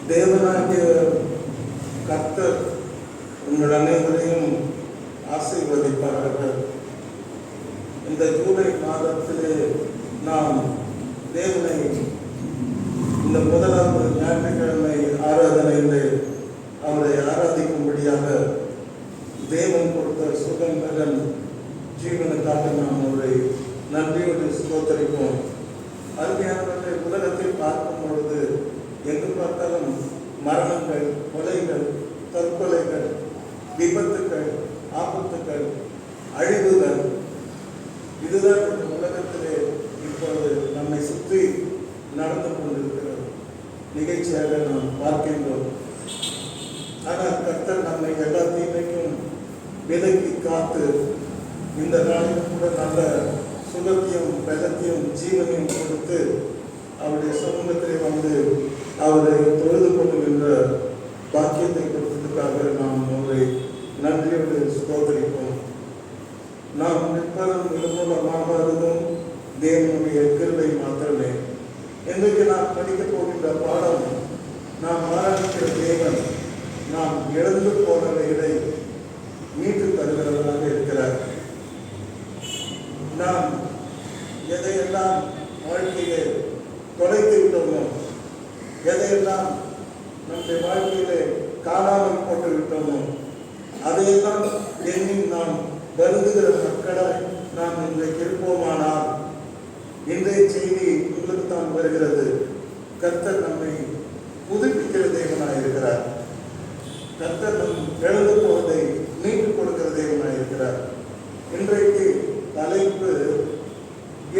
தேவனாகிய கர்த்தர் உங்கள் அனைவரையும் ஆசீர்வதிப்பாராக. இந்த ஜூலை மாதத்திலே நாம் தேவனை இந்த முதலாவது ஞாயிற்றுக்கிழமை ஆராதனையிலே அவரை ஆராதிக்கும்படியாக தேவன் கொடுத்த சுகம் பலன் ஜீவனுக்காக நாம் அவரை நன்றியோடு ஸ்தோத்தரிப்போம். அருமையானவற்றை உலகத்தில் பார்க்கும் பொழுது எங்கு பார்த்தாலும் மரணங்கள், கொலைகள், தற்கொலைகள், விபத்துக்கள், ஆபத்துக்கள், அழிவுகள், இதுதான் இந்த உலகத்திலே இப்பொழுது நம்மை சுற்றி நடந்து கொண்டிருக்கிற நிகழ்ச்சியாக நாம் பார்க்கின்றோம். ஆனால் கர்த்தர் நம்மை எல்லா தீமைக்கும் விலக்கி காத்து இந்த நாளில் கூட நல்ல சுகத்தையும் பலத்தையும் ஜீவனையும் கொடுத்து அவருடைய சமூகத்திலே வந்து அவரை தொழுது கொள்ளுகின்ற பாக்கியத்தை கொடுத்ததுக்காக நாம் அவரை நன்றியோடு ஸ்தோத்தரிப்போம். நாம் நிற்பதும் நிர்மூலமாவதும் தேவனுடைய கிருபை மாத்திரமே. இன்றைக்கு நாம் படிக்கப் போகின்ற பாடம், நாம் ஆராதிக்கிற தேவன் நாம் இழந்து போனவைகளை மீட்டு தருகிறவராக இருக்கிறார். நாம் எதையெல்லாம் வாழ்க்கையிலே தொலைத்து விட்டோமோ, எதையெல்லாம் நம்முடைய வாழ்க்கையிலே காணாமல் போட்டு விட்டோமோ, அதையெல்லாம் எண்ணி நாம் வருந்துகிற மக்களாய் நாம் இன்றைக்கு இருப்போமானால் இன்றைய செய்தி உங்களுக்கு தான் வருகிறது. கர்த்தர் நம்மை புதுப்பிக்கிற தேவனாய் இருக்கிறார். கர்த்தர் நம் இழந்து போவதை மீட்டுக் கொடுக்கிற தேவனாய் இருக்கிறார். இன்றைக்கு தலைப்பு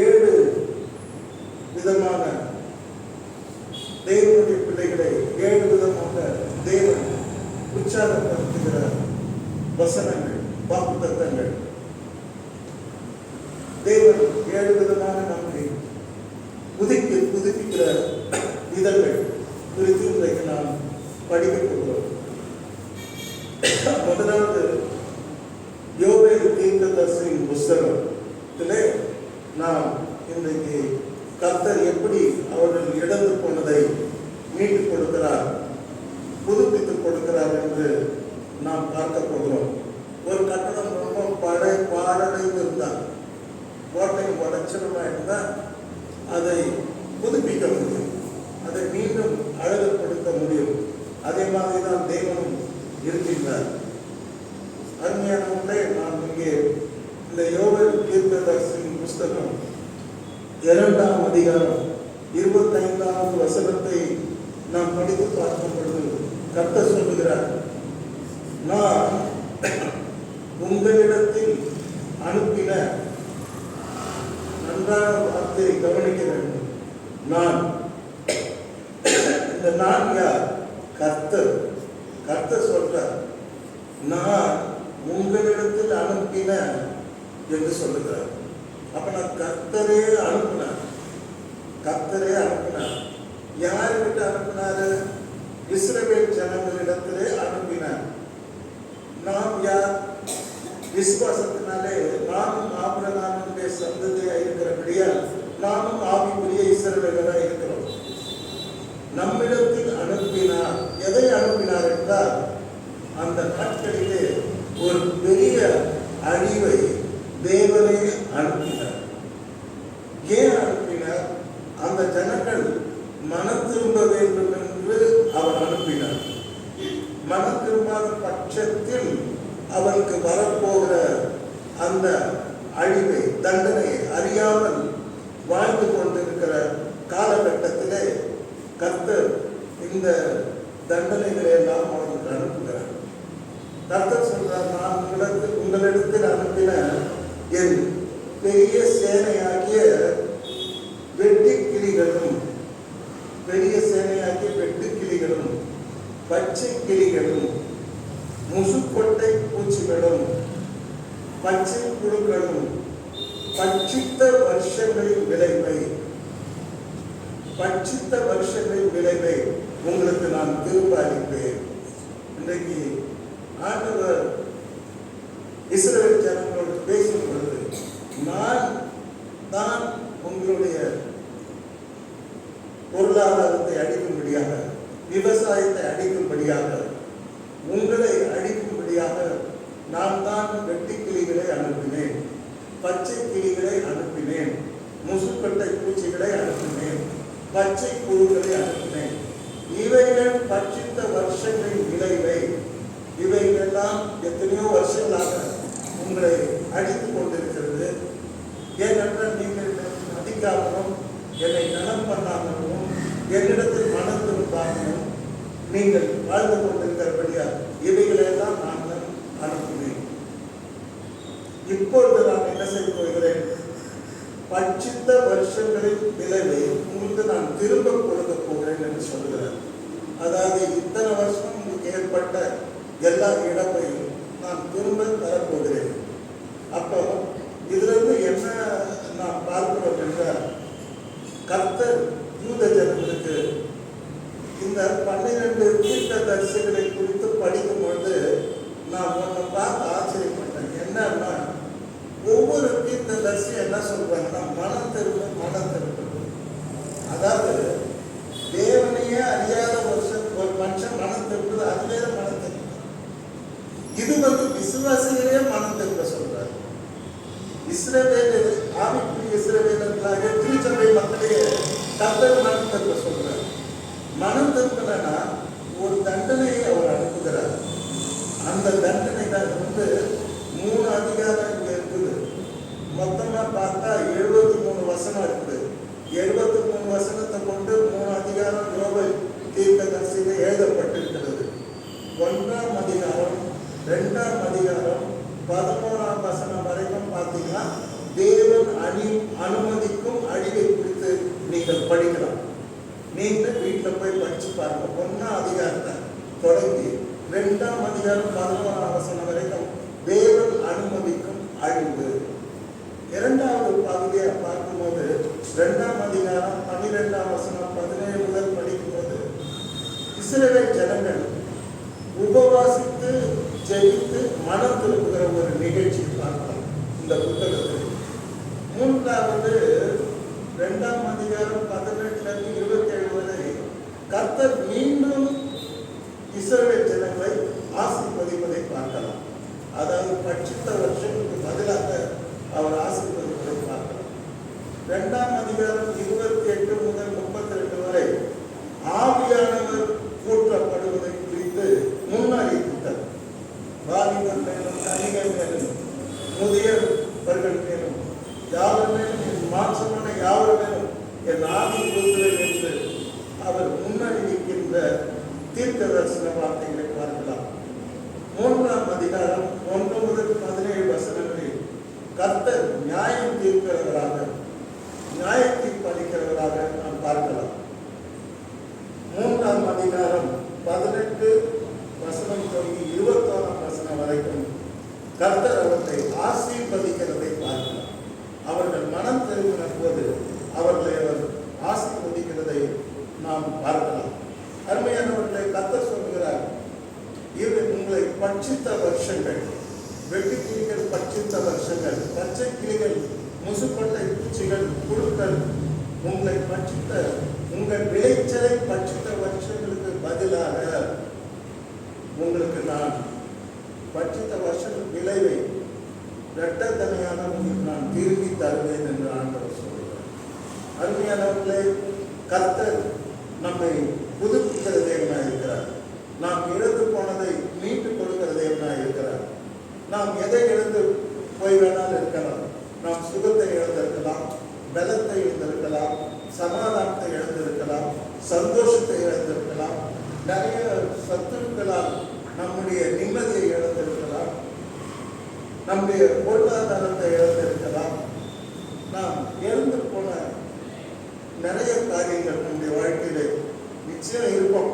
7 விதமான தேவனுடைய பிள்ளைகளை 7 விதமாக தேவன் உற்சாகப்படுத்துகிற வசனங்கள், வாக்குத்தத்தங்கள். தேவன் 7 விதமான நம்மை புதுப்பிக்கிற விதங்கள் குறித்து இன்றைக்கு நாம் படிக்கப் போகிறோம். முதலாவது யோவேல் தீர்க்கதரிசியின் புஸ்தகத்திலே நாம் இன்றைக்கு கர்த்தர் எப்படி அவர்கள் இழந்து போனதை மீட்டுக் கொடுக்கிறார், புதுப்பித்துக் கொடுக்கிறார் என்று நாம் பார்க்க போகிறோம். ஒரு கட்டணம் ரொம்ப பாழடைந்து இருந்தால், கோட்டை உடச்சனமா இருந்தால் அதை புதுப்பிக்க முடியும், அதை மீண்டும் அழகுபடுத்த முடியும். அதே மாதிரி தான் தேவனும் இருக்கின்றார். அருமையானவர்களே, நாம் இங்கே இந்த யோவேல் தீர்க்கதரிசியின் புஸ்தகம் 2ஆம் அதிகாரம் 25வது வசனத்தை நாம் படித்து பார்க்கும் பொழுது கர்த்தர் சொல்லுகிறார், நான் உங்களிடத்தில் அனுப்பின, நன்றாக வார்த்தையை கவனிக்க வேண்டும். நான், இந்த நான் யார்? கர்த்தர். கர்த்தர் சொல்றார், நான் உங்களிடத்தில் அனுப்பின என்று சொல்லுகிறார். அப்ப நான் கர்த்தரே அனுப்பினார். கர்த்தரே அனுப்பினார். யாருக்கிட்ட அனுப்பினாரு? இஸ்ரவேல் ஜனங்களிடத்திலே அனுப்பினார். நாம் யார்? விசுவாசத்தினாலே நாமும் ஆபிரகாமுடைய சந்ததியாக இருக்கிறபடியால் நாமும் ஆவிக்குரிய இஸ்ரவேலராக இருக்கிறோம். நம்மிடத்தில் அனுப்பினார். எதை அனுப்பினார் என்றால், அந்த நாட்களிலே ஒரு பெரிய அழிவை தேவனே அனுப்பினார். ஏன் அனுப்பினார்? அந்த ஜனங்கள் மனம் திரும்ப வேண்டும் என்று அவர் அனுப்பினார். மனம் திரும்பாத பட்சத்தில் அவருக்கு வரப்போகிற அந்த அழிவை, தண்டனை அறியாமல் வாழ்ந்து கொண்டிருக்கிற காலகட்டத்திலே கர்த்தர் இந்த தண்டனைகளை எல்லாம் அவர்களுக்கு அனுப்புகிறார். கர்த்தர் சொல்றார், நான் உங்களிடத்தில் அனுப்பின என் பெரிய சேனையாகிய வெட்டுக்கிளிகளும், பெரிய சேனையாகிய வெட்டுக்கிளிகளும், பச்சை கிளிகளும், முசுக்கொட்டை பூச்சிகளும், பச்சை புழுக்களும் பட்சித்த வருஷங்களின் விளைவை உங்களுக்கு நான் திரும்ப அளிப்பேன். இன்றைக்கு ஆண்டவர் இஸ்ரவேல் ஜனங்களோடு பேசும் பொழுது, நான் தான் உங்களுடைய பொருளாதாரத்தை அழிக்கும்படியாக, விவசாயத்தை அழிக்கும்படியாக, உங்களை அழிக்கும்படியாக நான் தான் வெட்டி கிளிகளை அனுப்பினேன், பச்சை கிளிகளை அனுப்பினேன், முசுக்கட்டை பூச்சிகளை அனுப்பினேன், பச்சை புழுக்களை அனுப்பினேன். இவைகள் பட்சித்த வருஷங்களின் விளைவை, இவைகளெல்லாம் எத்தனையோ வருஷங்களாக உங்களை அடித்துக் கொண்டிருக்கிறது. ஏனென்றால் நீங்கள் மதிக்காமலும் என்னை நலம் பண்ணாமலும் என்னிடத்தில் மனம் திரும்பாமலும் நீங்கள் வாழ்ந்து கொண்டிருக்கிறபடியா இவைகளெல்லாம் நான் தான் அனுப்புவேன். இப்பொழுது நான் என்ன செய்ய போகிறேன்? பட்சித்த வருஷங்களின் விளைவை உங்களுக்கு நான் திரும்ப கொடுக்க போகிறேன் என்று சொல்கிறார். அதாவது இத்தனை வருஷம் உங்களுக்கு ஏற்பட்ட எல்லா இழப்பையும் நான் திரும்ப தரப்போகிறேன். அப்போ இதிலிருந்து என்ன நாம் பார்க்கிறோம் என்றால், கர்த்தர் யூத ஜனங்களுக்கு இந்த 12 தீர்க்கதரிசிகளை குறித்து படிக்கும் பொழுது நான் ஒன்றை பார்த்து ஆச்சரியப்பட்டேன். என்னன்னா, ஒவ்வொரு தீர்க்கதரிசி என்ன சொல்றாங்கன்னா, மனம் திரும்ப. அதாவது தேவனையே அறியாத ஒரு மனுஷன் மனம் திரும்புது, அது வேற மனம் திரும்ப. இது விசுவாசிகளே மனம் திரும்ப சொல்றாரு. இஸ்ரவேல் ஆவிக்குரிய இஸ்ரவேலர்களாக திருச்சபை மக்களையே கர்த்தர் மனம் திரும்ப சொல்றார். மனம் திரும்பலன்னா ஒரு தண்டனையை அவர் அனுப்புகிறார். அந்த தண்டனை தான் 3 அதிகாரம் இங்க இருக்குது. மொத்தமா பார்த்தா 73 வசனம் இருக்குது. 73 வசனத்தை கொண்டு 3 அதிகாரம் யோபேல் தீர்க்கதரிசியில எழுதப்பட்டிருக்கிறது. 1ஆம் அதிகாரம் 2ஆம் அதிகாரம் 11ஆம் வசனம் வரைக்கும் பார்த்தீங்கன்னா தேவன் அனுமதிக்கும் அழிவை குறித்து நீங்கள் படிக்கலாம். நீங்கள் வீட்டில் போய் படிச்சு பாருங்க. 1ஆம் அதிகாரத்தை தொடங்கி 2ஆம் அதிகாரம் 11ஆம் வசனம் வரைக்கும் தேவன் அனுமதிக்கும் அழிவு. 2வது பகுதியை பார்க்கும்போது 2ஆம் அதிகாரம் 12ஆம் வசனம் 17 முதல் படிக்கும்போது இஸ்ரவேல் ஜனங்கள் உபவாசித்து ஜெயித்து மனம் திரும்புகிற ஒரு நிகழ்ச்சியை பார்க்கலாம் இந்த புத்தகத்தில். 3வது 2ஆம் அதிகாரம் 18 27 வரை கர்த்தர் மீண்டும் இஸ்ரவேல் ஜனங்களை ஆசீர்வதிப்பதை பார்க்கலாம். அதாவது பட்சித்த வருஷங்களுக்கு பதிலாக அவர் ஆசீர்வதிப்பதை பார்க்கலாம். 2ஆம் அதிகாரம் 28 முதல் 32 வரை ஆவியானவர் கூற்றப்படுவதை குறித்து முன்னறிவித்தார். வாலிபர் மேலும் கன்னிகை மேலும் முதியவர்கள் மேலும் யாவர் மேலும் என் மாம்சமான யாவர் மேலும் என் ஆவி ஊற்றுவேன் என்று அவர் முன்னறிவிக்கின்ற தீர்க்க தரிசன வார்த்தைகளை பார்க்கலாம். 3ஆம் அதிகாரம் 1 முதல் 17 வசனங்களில் கர்த்தர் நியாயம் தீர்க்கிறவராக, நியாயத்தை பலிக்கிறவராக நாம் பார்க்கலாம். 3ஆம் அதிகாரம் 18 வசனம் தொடங்கி 21ஆம் வசனம் வரைக்கும் கர்த்தர் அவர்களை ஆசீர்வதிக்கிறதை பார்க்கலாம். அவர்கள் மனம் திரும்பின போது அவர்களை அவர் ஆசீர்வதிக்கிறதை நாம் பார்க்கலாம். அருமையானவர்களை கர்த்தர் சொல்கிறார், இது உங்களை பட்சித்த வருஷங்கள், வெட்டி கிளிகள் பட்சித்த வருஷங்கள், பச்சை கிளிகள், முசுக்கொட்டை பூச்சிகள், புழுக்கள் உங்களை பட்சித்த, உங்கள் விளைச்சலை பட்சித்த வருஷங்களுக்கு பதிலாக உங்களுக்கு நான் பட்சித்த வருஷங்கள் விளைவை இரட்டத்தனையான உங்களுக்கு நான் திரும்பி தருவேன் என்று ஆண்டவர் சொல்கிறார். அருமையானவர்களே, கர்த்தர் நம்மை புதுப்பிக்கிற தேவனாக இருக்கிறார். நாம் இழந்து போனதை மீட்டு கொடுக்கிற தேவனாக இருக்கிறார். நாம் எதை இழந்து போய் வேணாலும் இருக்கலாம். நாம் சுகத்தை இழந்திருக்கலாம், பலத்தை இழந்திருக்கலாம், சமாதானத்தை இழந்திருக்கலாம், சந்தோஷத்தை இழந்திருக்கலாம், நிறைய சத்துருக்களால் நம்முடைய நிம்மதியை இழந்திருக்கலாம், நம்முடைய பொருளாதாரத்தை இழந்திருக்கலாம். நாம் இழந்து போன நிறைய காரியங்கள் நம்முடைய வாழ்க்கையில நிச்சயம் இருக்கும்.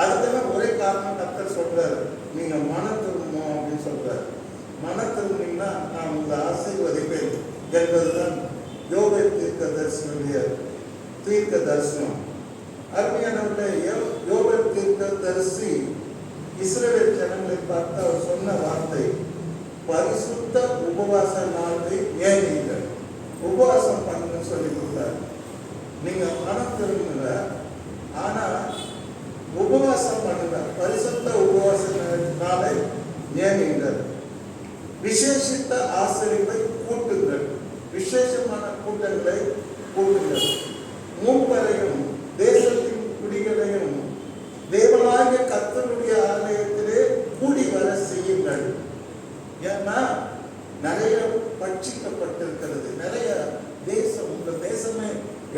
அதுக்கெல்லாம் ஒரே காரணம் கர்த்தர் சொல்றாரு, நீங்க மனம் திரும்பணும் அப்படின்னு சொல்றாரு. மனம் திரும்பினீங்கன்னா நான் உங்களை ஆசீர்வதிப்பேன் என்பதுதான் யோபேல் தீர்க்கதரிசியுடைய தீர்க்க தரிசனம். அருமையானவர்களே, யோபேல் தீர்க்கதரிசி இஸ்ரவேல் ஜனங்களை பார்த்து அவர் சொன்ன வார்த்தை, பரிசுத்த உபவாச நாளை ஏனீர்கள், உபவாசம் பண்ணுன்னு சொல்லி கொடுத்தார். நீங்க மனம் திரும்புங்க, ஆனா உபவாசம் பண்ணுங்க, பரிசுத்த உபவாச நாளை நியமிங்கள், விசேஷித்த ஆசிரியப்பை கூட்டுங்கள், விசேஷமான கூட்டங்களை கூட்டுங்கள், மூப்பரையும் தேசத்தின் குடிகளையும் தேவனாகிய கர்த்தருடைய ஆலயத்திலே கூடி வர செய்யுங்கள். ஏன்னா நிறைய பட்சிக்கப்பட்டிருக்கிறது, நிறைய தேசம், உங்க தேசமே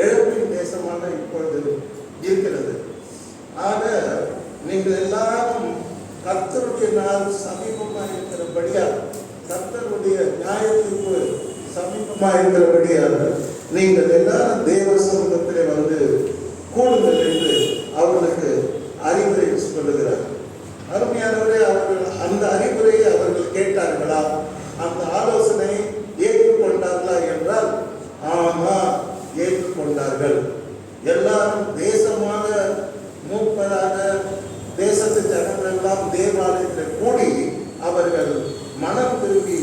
இழப்பின் தேசமாக இப்பொழுது இருக்கிறது. ஆக நீங்கள் எல்லாரும் கர்த்தருடைய நாள் சமீபமாக இருக்கிறபடியா, கர்த்தருடைய நியாயத்திற்கு சமீபமாக இருக்கிறபடியா நீங்கள் எல்லாரும் தேவ சமூகத்திலே வந்து கூடுங்கள் என்று அவர்களுக்கு அறிவுரை சொல்லுகிறார். அருமையானவரே, அவர்கள் அந்த அறிவுரையை அவர்கள் கேட்டார்களா, அந்த ஆலோசனை ஏற்றுக்கொண்டார்களா என்றால் ஆமா, ஏற்றுக்கொண்டார்கள். எல்லாரும் தேசமாக மூப்பராக தேசத்து ஜனங்கள் எல்லாம் தேவாலயத்தில் கூடி அவர்கள் மனம் திரும்பி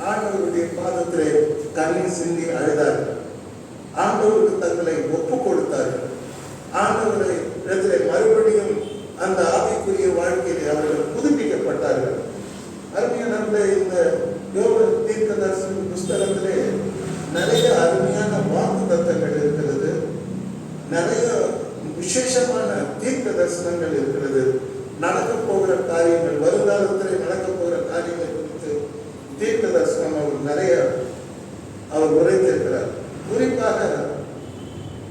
ஆண்டவருடைய பாதத்திலே கண்ணீர் சிந்தி அழுதார்கள். ஆண்டவருக்கு தங்களை ஒப்பு கொடுத்தார்கள். ஆண்டவரை இடத்திலே மறுபடியும் அந்த ஆவிக்குரிய வாழ்க்கையிலே அவர்கள் புதுப்பிக்கப்பட்டார்கள். அருமையான இந்த யோபு தீர்க்கதரிசன புஸ்தகத்திலே நிறைய அருமையான வாக்கு தத்தங்கள் இருக்கிறது, நிறைய விசேஷமான தீர்க்க தரிசனங்கள் இருக்கிறது. நடக்க போகிற காரியங்கள், வருங்காலத்தில் நடக்க போகிற காரியங்கள் குறித்து தீர்க்க தரிசனம் அவர் உரைத்திருக்கிறார். குறிப்பாக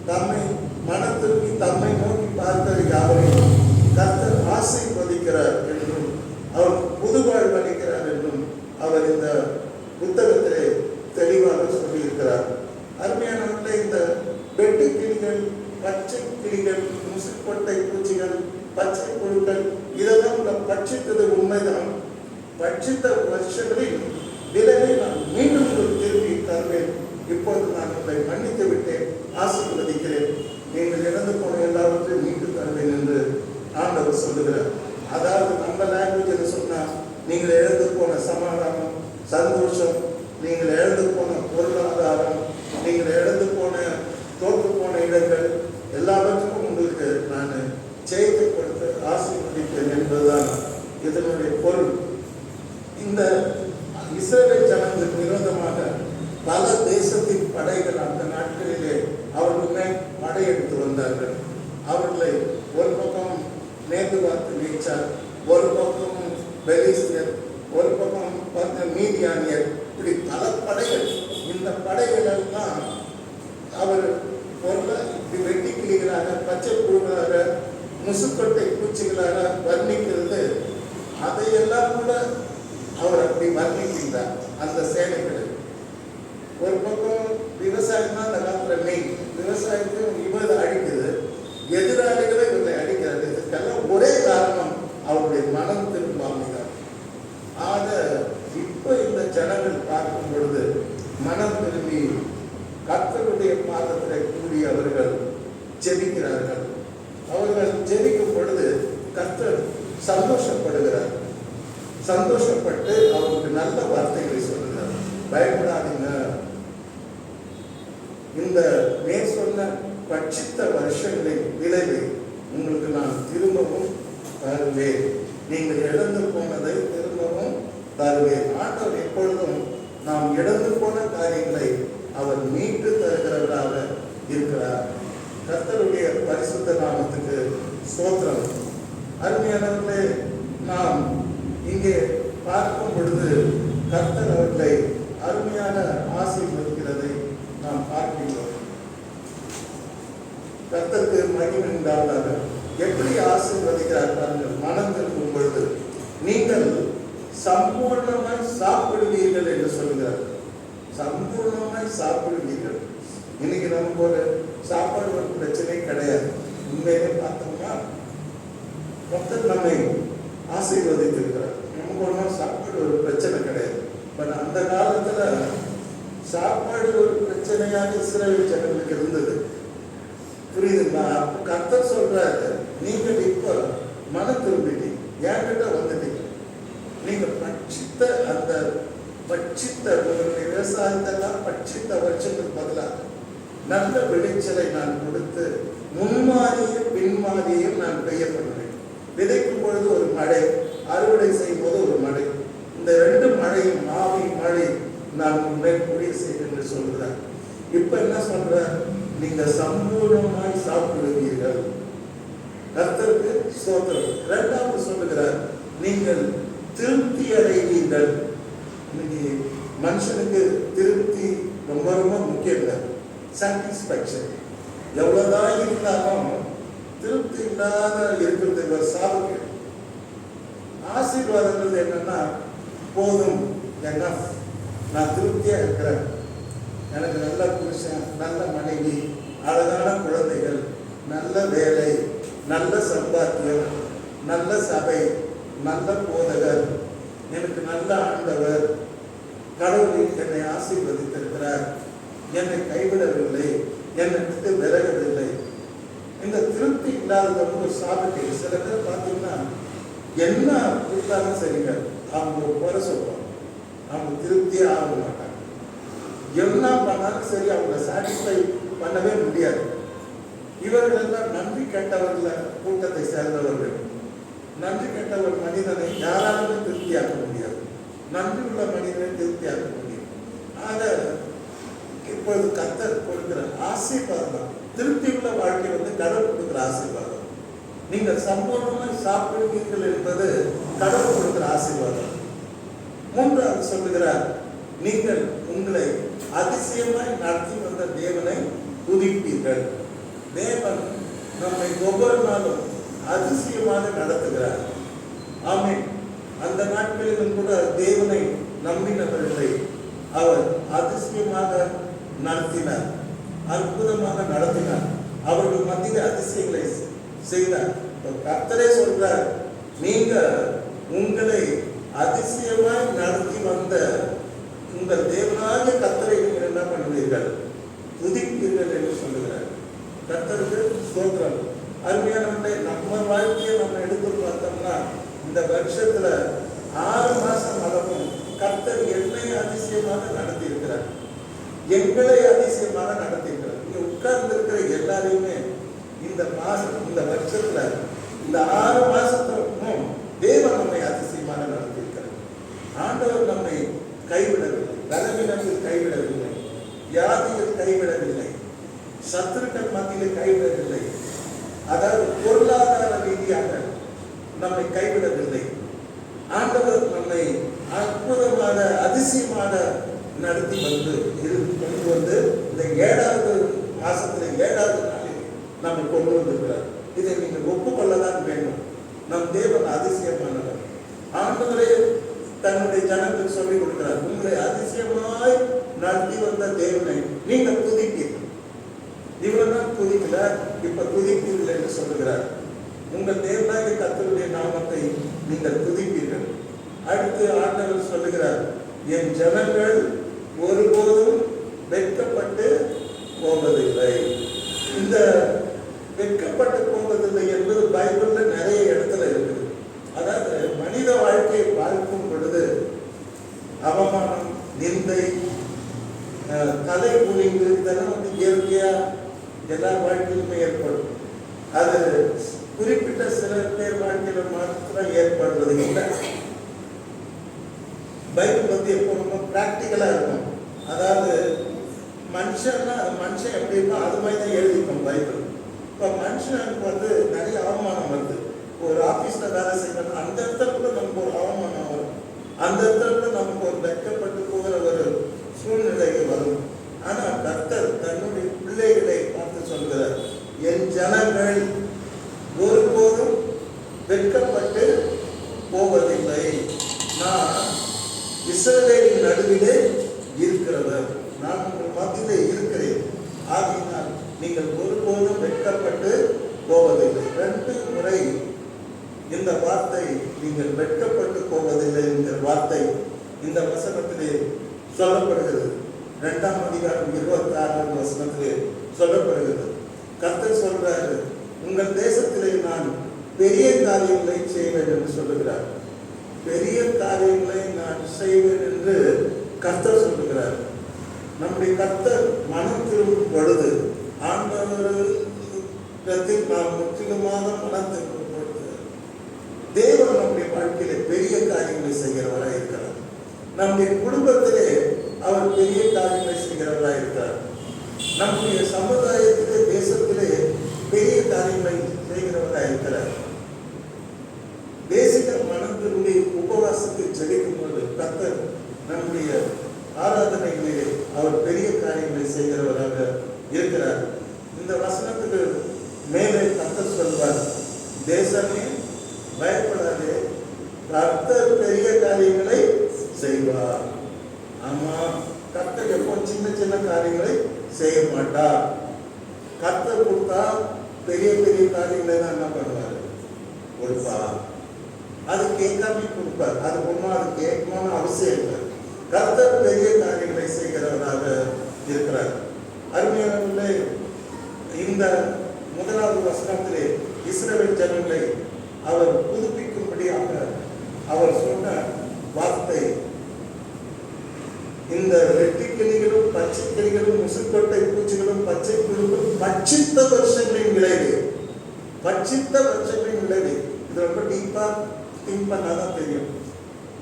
தம்மை மனத்திற்கு தம்மை நோக்கி பார்த்த யாவரையும் கர்த்தர் ஆசீர்வதிக்கிறார் என்றும் அவர் புதுவாழ்வு அளிக்கிறார் என்றும் அவர் இந்த புத்தகத்திலே தெளிவாக சொல்லியிருக்கிறார். அருமையானவர்களே, இந்த வெட்டு கிளிகள், பச்சை கிளிகள், முசுக்கொட்டை பூச்சிகள், பச்சை புழுக்கள் இதெல்லாம் பட்சித்தது உண்மைதான். பட்சித்த வருஷங்களில் விளைவை நான் மீண்டும் திருப்பி தருவேன். இப்போது நான் உங்களை மன்னித்து விட்டேன், ஆசீர்வதிக்கிறேன், நீங்கள் இழந்து போன எல்லாவற்றையும் மீட்டு தருவேன் என்று ஆண்டவர் சொல்லுகிறார். அதாவது நம்ம லாங்குவேஜ் சொன்னா, நீங்கள் இழந்து போன சமாதானம், சந்தோஷம், நீங்கள் இழந்து போன பொருளாதாரம், நீங்கள் இழந்து போன தோற்று போன இடங்கள் எல்லாவற்றுக்கும் உங்களுக்கு நான் செய்து கொடுத்து ஆசீர்வதிப்பேன் என்பதுதான் இதனுடைய பொருள். இந்த இஸ்ரவேல் ஜனங்களுக்கு விரோதமாக பல தேசத்தின் படைகள் அந்த நாட்களிலே அவர்களுமே படையெடுத்து வந்தார்கள். அவர்களை ஒரு பக்கம் மேற்குவார்த்து வீச்சார், ஒரு பக்கம் பெலிஸ்தியர், ஒரு பக்கம் மீதியானியர், இப்படி பல படைகள். இந்த படைகள் எல்லாம் அவர் பொருளை இப்படி வெட்டி கிளிகளாக, பச்சை புழுகளாக, முசுக்கொட்டை பூச்சிகளாக வர்ணிக்கிறது. அதையெல்லாம் கூட அவர் அப்படி வர்ணிக்கின்றார். அந்த சேனைகள் ஒரு பக்கம் விவசாயம் தான் அந்த காலத்தில் மெயின். விவசாயத்தையும் இவர் அழிக்குது, எதிராளிகளை இவர்களை அடிக்கிறது. இதுக்கெல்லாம் ஒரே காரணம் அவருடைய மனம் திரும்பாமை தான். ஆக இப்போ இந்த ஜனங்கள் பார்க்கும் பொழுது மனம் திரும்பி கர்த்தருடைய பாதத்தில் கூடி அவர்கள் ஜெபிக்கிறார்கள். அவர்கள் ஜெபிக்கும் பொழுது கர்த்தர் சந்தோஷப்படுகிறார். சந்தோஷப்பட்டு அவருக்கு நல்ல வார்த்தைகளை சொல்லுகிறார். பயப்படாதீங்க, இந்த மேல் சொன்ன பட்சித்த வருஷங்களின் விளைவை உங்களுக்கு நான் திரும்பவும் தருவேன், நீங்கள் இழந்து போனதை திரும்பவும் தருவேன். ஆண்டவர் எப்பொழுதும் நாம் இழந்து போன காரியங்களை அவர் மீட்டு தருகிறவராக இருக்கிறார். கர்த்தருடைய பரிசுத்த நாமத்துக்கு ஸ்தோத்திரம். அருமையானவர்களே, நாம் இங்கே பார்க்கும் பொழுது கர்த்தர் அவர்களை அருமையான ஆசீர்வதிக்கிறதை நாம் பார்க்கிறோம். கர்த்தருக்கு மகிமை உண்டாவதாக. எப்படி ஆசீர்வதிக்கிறார் பாருங்கள். மனம் திரும்பும் பொழுது நீங்கள் சம்பூர்ணமாய் சாப்பிடுவீர்கள் என்று சொல்கிறார். சம்பூர்ணமாய் சாப்பிடுவீர்கள். இன்னைக்கு நமக்கு ஒரு சாப்பாடு ஒரு பிரச்சனை கிடையாது. உண்மையிலே பார்த்தோம்னா கர்த்தர் நம்மை ஆசீர்வதித்திருக்கிறார். நமக்கு ஒன்றும் சாப்பாடு ஒரு பிரச்சனை கிடையாது. பட் அந்த காலத்துல சாப்பாடு ஒரு பிரச்சனையாக இஸ்ரவேல் ஜனங்களுக்கு இருந்தது. புரியுதுங்களா? அப்போ கர்த்தர் சொல்றாரு, நீங்கள் இப்ப மனம் திரும்பிட்டீங்க, என்கிட்ட வந்துட்டீங்க, நீங்க பட்சித்த அந்த பட்சித்த உங்களுடைய விவசாயத்தெல்லாம் பட்சித்த வருஷத்துக்கு பதிலாக நல்ல விளைச்சலை நான் கொடுத்து முன்மாதிரியும் பின்மாதிரியும் நான் பெய்ய பண்ணுவேன். மழை, அறுவடை செய்யும் போது ஒரு மழை. இந்த ரெண்டு மழையும் ஆவி மழை நான் உன்மேல் பொழிய செய்வேன் என்று சொல்கிறார். இப்ப என்ன சொல்ற? நீங்க சம்பூர்ணமாய் சாப்பிடுவீர்கள். கர்த்தருக்கு ஸ்தோத்திரம். இரண்டாவது சொல்லுகிறார், நீங்கள் திருப்தி அடைவீர்கள். இன்னைக்கு மனுஷனுக்கு திருப்தி ரொம்ப ரொம்ப முக்கியம். சாட்டிஸ்பேக்ஷன் எவ்வளவுதான் இருந்தாலும் திருப்தி இல்லாத இருக்கிறது ஒரு சாபம். ஆசீர்வாதங்கள் என்னன்னா, போதும், நான் திருப்தியா இருக்கிறேன், எனக்கு நல்ல புருஷன், நல்ல மனைவி, அழகான குழந்தைகள், நல்ல வேலை, நல்ல சம்பாத்தியம், நல்ல சபை, நல்ல போதகர், எனக்கு நல்ல ஆண்டவர், கடவுள் என்னை ஆசீர்வதித்திருக்கிறார், என்னை கைவிடவில்லை, என்னை விட்டு விலகவில்லை. இந்த திருப்தி இல்லாதவங்க ஒரு சாப்பிட்டு சில பேர் பார்த்தீங்கன்னா என்ன கொடுத்தாலும் சரிங்க, அவங்க குறை சொல்லுவாங்க, அவங்க திருப்தியே ஆக மாட்டாங்க. என்ன பண்ணாலும் சரி அவங்க சாட்டிஸ்ஃபை பண்ணவே முடியாது. இவர்கள் எல்லாம் நன்றி கெட்டவர்கள் கூட்டத்தை சேர்ந்தவர்கள். நன்றி கெட்ட ஒரு மனிதனை யாராலுமே திருப்தியாக்க முடியாது, நன்றி உள்ள மனிதனை திருப்தியாக்க முடியும். ஆக இப்பொழுது கர்த்தர் கொடுக்கிற ஆசீர்வாதம், திருப்தி உள்ள வாழ்க்கை கடவுள் கொடுக்கிற ஆசீர்வாதம். நீங்கள் சம்பூர்ணமாய் சாப்பிடுவீர்கள் என்பது கடவுள் கொடுக்கிற ஆசீர்வாதம். மூன்றாவது சொல்லுகிறார், நீங்கள் உங்களை அதிசயமாய் நடத்தி வந்த தேவனை துதிப்பீர்கள். தேவன் நம்மை ஒவ்வொரு நாளும் அதிசயமாக நடத்துகிறார். ஆமென். அந்த நாட்களிலும் கூட தேவனை நம்பினவர்களை அவர் அதிசயமாக நடத்தினார், அற்புதமாக நடத்தினார், அவர்கள் மத்தியில் அதிசயங்களை செய்தார். கர்த்தரே சொல்றார், நீங்க உங்களை அதிசயமாய் நடத்தி வந்த உங்கள் தேவனாகிய கர்த்தரை நீங்கள் என்ன பண்ணுவீர்கள்? துதிப்பீர்கள் என்று சொல்லுகிறார். கர்த்தருக்கு ஸ்தோத்திரம். அருமையானவர்களே, நம்ம வாழ்க்கையை நம்ம எடுத்து பார்த்தோம்னா இந்த வருஷத்துல 6 மாசம் அளவும் கர்த்தர் என்னை அதிசயமாக நடத்தி இருக்கிறார், எங்களை அதிசயமாக நடத்தி இருக்கிறார். இங்க உட்கார்ந்து இருக்கிற எல்லாரையுமே இந்த வருஷத்துல இந்த 6 மாசத்துக்கும் தேவன் நம்மை அதிசயமாக நடத்தி இருக்கிறார். ஆண்டவர் நம்மை கைவிடவில்லை, பலவீனத்தில் கைவிடவில்லை, வியாதியில் கைவிடவில்லை, சத்துருக்கள் மத்தியில் கைவிடவில்லை, அதாவது பொருளாதார ரீதியாக நம்மை கைவிடவில்லை. ஆண்டவர் நம்மை அற்புதமாக அதிசயமாக நடத்தி கொண்டு வந்து இந்த 7வது மாசத்துல 7வது நாளில் நம்மை கொண்டு வந்திருக்கிறார். இதை நீங்கள் ஒப்புக்கொள்ளதான் வேண்டும். நம் தேவன் அதிசயமானவர். ஆண்டவரே தன்னுடைய ஜனங்களுக்கு சொல்லிக் கொடுக்கிறார், உங்களை அதிசயமாய் நடத்தி வந்த தேவனை நீங்கள் துதிப்பீர்கள். இவ்வளவுதான் துதிக்கல, இப்ப துதிப்பீர்கள் என்று சொல்லுகிறார். உங்கள் தேவனாகிய கர்த்தருடைய நாமத்தை நீங்கள் துதிப்பீர்கள். அடுத்து ஆண்டவர் சொல்லுகிறார், என் ஜனங்கள் ஒருபோதும் வெட்கப்பட்டு போவதில்லை. இந்த வெட்கப்பட்டு போவதில்லை என்பது பைபிள்ல நிறைய இடத்துல இருக்குது. அதாவது மனித வாழ்க்கையை பார்க்கும் பொழுது அவமானம், நிந்தை, தலை குனிந்து இதெல்லாம் இயற்கையா எல்லா வாழ்க்கையிலுமே ஏற்படும். அது குறிப்பிட்ட சில பேர் வாழ்க்கையில மாத்திரம் ஏற்படுறது இல்லை. பைபிள் எப்போ ரொம்ப பிராக்டிக்கலா இருக்கும். அதாவது மனுஷன் எப்படி இருக்கோ அது மாதிரி தான் எழுதிருக்கும் பைபிள். இப்போ மனுஷனுக்கு நிறைய அவமானம் வருது. ஒரு ஆபீஸ்ல வேலை செய்யணும், அந்த இடத்துல கூட நமக்கு ஒரு அவமானம் வரும், அந்த இடத்துல கூட நமக்கு ஒரு வெட்கப்பட்டு போகிற ஒரு சூழ்நிலைகள் வரும். ஆனா கர்த்தர் தன்னுடைய பிள்ளைகளை பார்த்து சொல்கிறார், என் ஜனங்கள் ஒருபோதும் வெட்கப்பட்டு போவதில்லை. நான் இஸ்ரவேலின் நடுவிலே இருக்கிறவர், நான் உங்கள் மத்தியிலே இருக்கிறேன், ஆகினால் நீங்கள் ஒருபோதும் வெட்கப்பட்டு போவதில்லை. 2 முறை இந்த வார்த்தை, நீங்கள் வெட்கப்பட்டு போவதில்லை என்கிற வார்த்தை இந்த வசனத்திலே சொல்லப்படுகிறது. 2ஆம் அதிகாரம் 26ஆம் வசனத்திலே சொல்லப்படுகிறது. கர்த்தர் சொல்றாரு, உங்கள் தேசத்திலே நான் பெரிய காரியங்களை செய்வேன் என்று சொல்லுகிறார். பெரிய காரியங்களை நான் செய்வேன் என்று கர்த்தர் சொல்லுகிறார். நம்முடைய கர்த்தர் மனம் திரும்பும் பொழுது, ஆண்டவரிடத்தில் நாம் முற்றிலுமாக மனம் திரும்பும் பொழுது தேவன் நம்முடைய வாழ்க்கையில பெரிய காரியங்களை செய்கிறவராக இருக்கிறார். நம்முடைய குடும்பத்திலே அவர் பெரிய காரியங்களை செய்கிறவராக இருக்கிறார். நம்முடைய சமுதாயத்திலே, தேசத்திலே பெரிய காரியங்களை செய்கிறவராக இருக்கிறார். தேசிக மனத்தினுடைய உபவாசத்தை ஜெபிக்கும் போது கர்த்தர் நம்முடைய ஆராதனைகளிலே அவர் பெரிய காரியங்களை செய்கிறவராக இருக்கிறார். இந்த வசனத்துக்கு மேலே கர்த்தர் சொல்வார், தேசமே பயப்படாதே, கர்த்தர் பெரிய காரியங்களை செய்வார். ஆமா, கர்த்தர் எப்போ சின்ன சின்ன காரியங்களை செய்ய மாட்டார். கர்த்தர் கொடுத்தா பெரிய பெரிய காரியங்களை தான் என்ன பண்ணுவார், கொடுப்பார். அது கேட்காம கொடுப்பார். அது ஒன்றும் அது கேட்கணும்னு அவசியம் இல்லை. கர்த்தர் பெரிய காரியங்களை செய்கிறவராக இருக்கிறார். அருமையானவர்களே, இந்த முதலாவது வசனத்திலே இஸ்ரவேல் ஜனங்களை அவர் புதுப்பிக்கும்படியாக அவர் சொன்ன வார்த்தை, இந்த வெட்டுக்கிளிகளும் பச்சை கிளிகளும் முசுக்கொட்டை பூச்சிகளும் பச்சை புழுக்களும் பட்சித்த வருஷங்களின் விளைவு, பட்சித்த வருஷங்களின் விளைவு. இது ரொம்ப டீப்பா திங்க் பண்ணாதான் தெரியும்.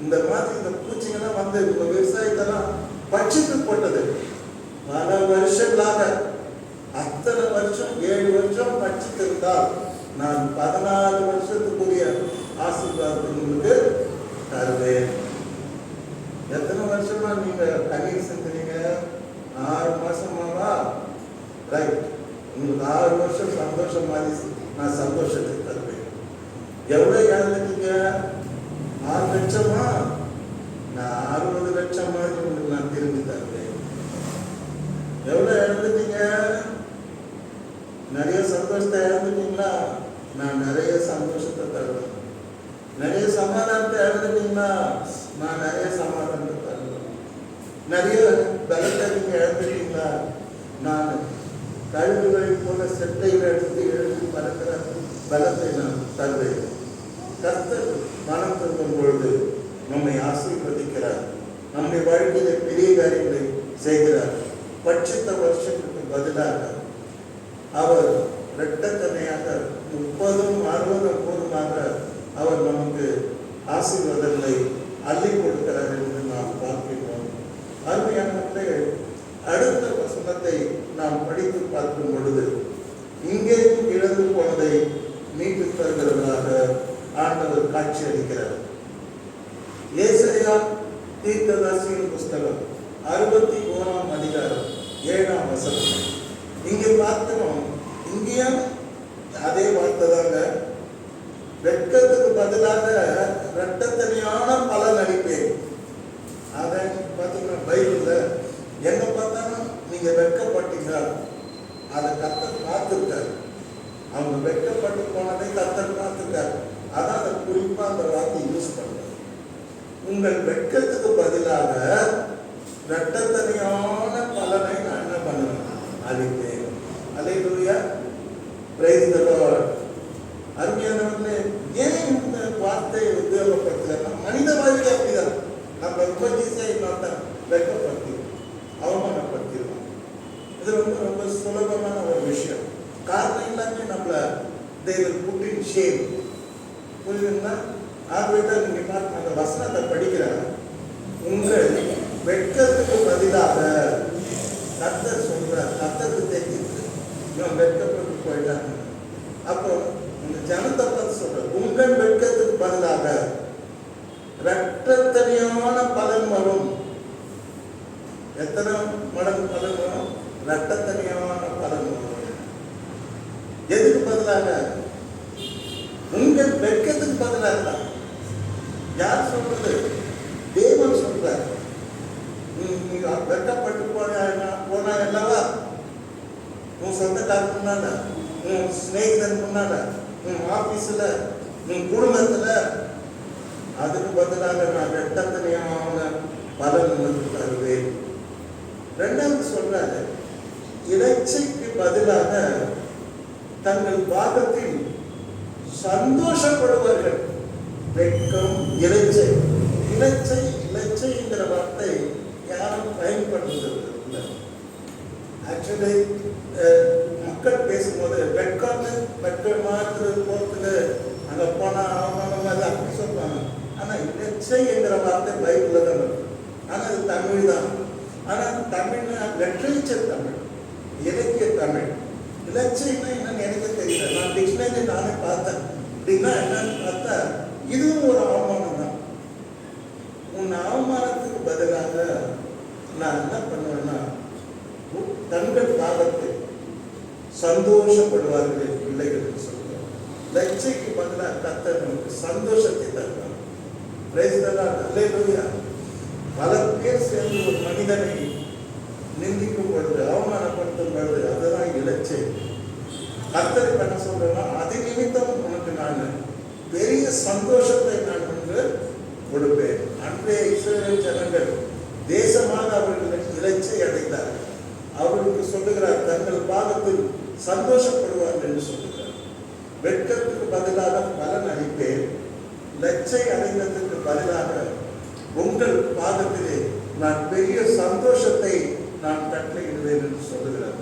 இந்த மாதிரி இந்த பூச்சிகள்லாம் வந்து இந்த விவசாயத்தெல்லாம் பட்சித்து போட்டது. பல வருஷங்களாக, அத்தனை வருஷம் 7 வருஷம் பட்சித்திருந்தால் நான் 14 வருஷத்துக்குரிய ஆசீர்வாதத்தை உங்களுக்கு தருவேன். எத்தனை வருஷமா நீங்க கண்ணீர் செஞ்சுறீங்க? 6 மாசமாவா? ரைட், உங்களுக்கு 6 வருஷம் சந்தோஷம் மாதிரி நான் சந்தோஷத்தை தருவேன். எவ்வளவு இழந்துட்டீங்க? 6 லட்சமா? நான் 60 லட்சம் மாதிரி உங்களுக்கு நான் திரும்பி தருவேன். எவ்வளவு இழந்துட்டீங்க? நிறைய சந்தோஷத்தை இழந்துட்டீங்களா? நான் நிறைய சந்தோஷத்தை தருவேன். நிறைய சமாதானத்தை இழந்துட்டீங்களா? நான் நிறைய சமாதானத்தை தருவேன். நிறைய பலத்தை நீங்க இழந்துட்டீங்களா? நான் கழுகுகளை போல செட்டைகளை எடுத்து எழுதி பறக்கிற பலத்தை நான் தருவேன். கர்த்தர் மனம் திரும்பும் பொழுது நம்மை ஆசீர்வதிக்கிறார். நம்முடைய வாழ்க்கையில பெரிய காரியங்களை செய்கிறார். பட்சித்த வருஷத்துக்கு பதிலாக அவர் இரட்டத்தனையாக 30, 60, 100 அவர் நமக்கு ஆசீர்வாதங்களை அள்ளி கொடுக்கிறார் என்று நாம் பார்க்கிறோம். அருமையானவர்களே, அடுத்த வசனத்தை நாம் படித்து பார்க்கும் பொழுது இங்கேயும் இழந்து போனதை மீட்டு தருகிறவராக ஆண்டவர் காட்சி அளிக்கிறார். ஏசாயா தீர்க்கதரிசியின் புஸ்தகம் 61ஆம் அதிகாரம் 7ஆம் வசனம். இங்கே பார்க்கிறோம், இங்கேயும் அதே வார்த்தை தாங்க. வெட்கத்துக்கு பதிலாக இரட்டத்தனையான பலன் அளிப்பேன். அதை பார்த்தீங்கன்னா பைபிள்ல எங்க பார்த்தாலும் நீங்க வெட்கப்பட்டீங்க, அதை கர்த்தர் பார்த்துருக்காரு. அவங்க வெட்கப்பட்டு போனதை கர்த்தர் பார்த்துருக்காரு. அதான் அதை குறிப்பா அந்த வார்த்தை யூஸ் பண்றாரு. உங்கள் வெட்கத்துக்கு பதிலாக இரட்டத்தனையான பலனை நான் என்ன பண்ணுவேன், அளிப்பேன். அல்லேலூயா, பிரைஸ் தி லார்ட். அருமையானவர்களே, ஏன் இந்த வார்த்தையை உபயோகப்படுத்தல? மனித வாழ்க்கை அப்படிதான். நம்ம ரொம்ப ஈஸியா இன்னொருத்தன் வெட்கப்படுத்திடுவோம், அவமானப்படுத்திடுவோம். இது ரொம்ப ரொம்ப சுலபமான ஒரு விஷயம். காரணம் எல்லாமே நம்மள they will put in shame. புரியுதுங்களா? ஆகவே நீங்க பார்க்க அந்த வசனத்தை படிக்கிறாங்க. உங்கள் வெட்கத்துக்கு பதிலாக கர்த்தர் சொல்றார், கர்த்தருக்கு தெரிஞ்சிருக்கு இவன் வெட்கப்பட்டு போயிட்டாங்க. அப்போ இந்த ஜனத்தை பார்த்து சொல்ற, உங்கள் வெட்கத்துக்கு பதிலாக இரட்டத்தனையான பலன் வரும். எத்தனை மடங்கு பலன் வரும்? இரட்டத்தனையான பலன் வரும். எதுக்கு பதிலாக? உங்கள் வெட்கத்துக்கு பதிலாக தான். யார் சொல்றது? தேவன் சொல்றார். நீங்க வெட்கப்பட்டு போனா என்னவா? உன் சொந்தக்காரருக்கு முன்னால, உன் சிநேகிதனுக்கு முன்னால, உன் ஆபீஸ்ல, உன் குடும்பத்துல, அதுக்கு பதிலாக நான் இரட்டத்தனையான பலன் உங்களுக்கு தருவேன். ரெண்டாவது சொல்றாரு, இறைச்சைக்கு பதிலாக தங்கள் பாகத்தில் சந்தோஷப்படுவார்கள். வெட்கம், இறைச்சை. இறைச்சை இலைச்சைங்கிற வார்த்தை யாரும் பயன்படுத்துறது இல்லை. ஆக்சுவலி மக்கள் பேசும்போது வெட்கம், வெட்கம் மாற்று போக்குது, அங்கே போனால் அவமானமாக அப்படி சொல்லுவாங்க. எலிஜினா என்னன்னு எனக்கு தெரியல. நான் டிக்ஷனரி நானே பார்த்தேன். அப்படின்னா என்னன்னு பார்த்தா இதுவும் ஒரு அவமானம் தான். உன் அவமானத்துக்கு பதிலாக நான் என்ன பண்ணுவேன்னா, தங்கள் பாகத்தை சந்தோஷப்படுவார்கள் பிள்ளைகள் சொல்லுவேன். லட்சைக்கு பதிலாக கர்த்தர் நமக்கு சந்தோஷத்தை தருவார். பல பேர் சேர்ந்து ஒரு மனிதனை நிந்திக்கும் பொழுது, அவமானப்படுத்தும் பொழுது, அதுதான் இலச்சை. கர்த்தர் என்ன சொல்றேன்னா, அது நிமித்தம் உனக்கு நான் பெரிய சந்தோஷத்தை நான் வந்து கொடுப்பேன். அன்றைய இஸ்ரவேல் ஜனங்கள் தேசமாக அவர்கள் இலச்சை அடைந்தார்கள். அவர்களுக்கு சொல்லுகிறார், தங்கள் பாகத்தில் சந்தோஷப்படுவார்கள் என்று சொல்லுகிறார். வெட்கத்துக்கு பதிலாக பலன் அளிப்பேன், லட்சை அடைந்ததற்கு பதிலாக உங்கள் பாகத்திலே நான் பெரிய சந்தோஷத்தை நான் கட்டளையிடுவேன் என்று சொல்லுகிறார்.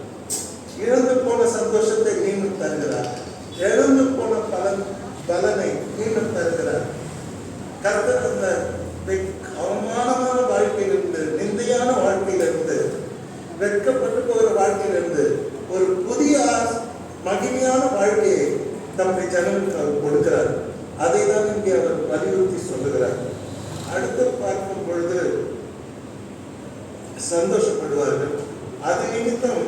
இழந்து போன சந்தோஷத்தை மீண்டும் தருகிறார். இழந்து போன பலனை மீண்டும் தருகிறார். கர்த்தர் அந்த அவமானமான வாழ்க்கையிலிருந்து, நிந்தையான வாழ்க்கையிலிருந்து, வெட்கப்பட்டு போகிற வாழ்க்கையிலிருந்து ஒரு புதிய மகிமையான வாழ்க்கையை தம்முடைய ஜனங்களுக்கு அவர் கொடுக்கிறார். அதை தான் இங்கே அவர் வலியுறுத்தி சொல்லுகிறார். அடுத்து பார்க்கும் பொழுது சந்தோஷப்படுவார்கள், அது நிமித்தம்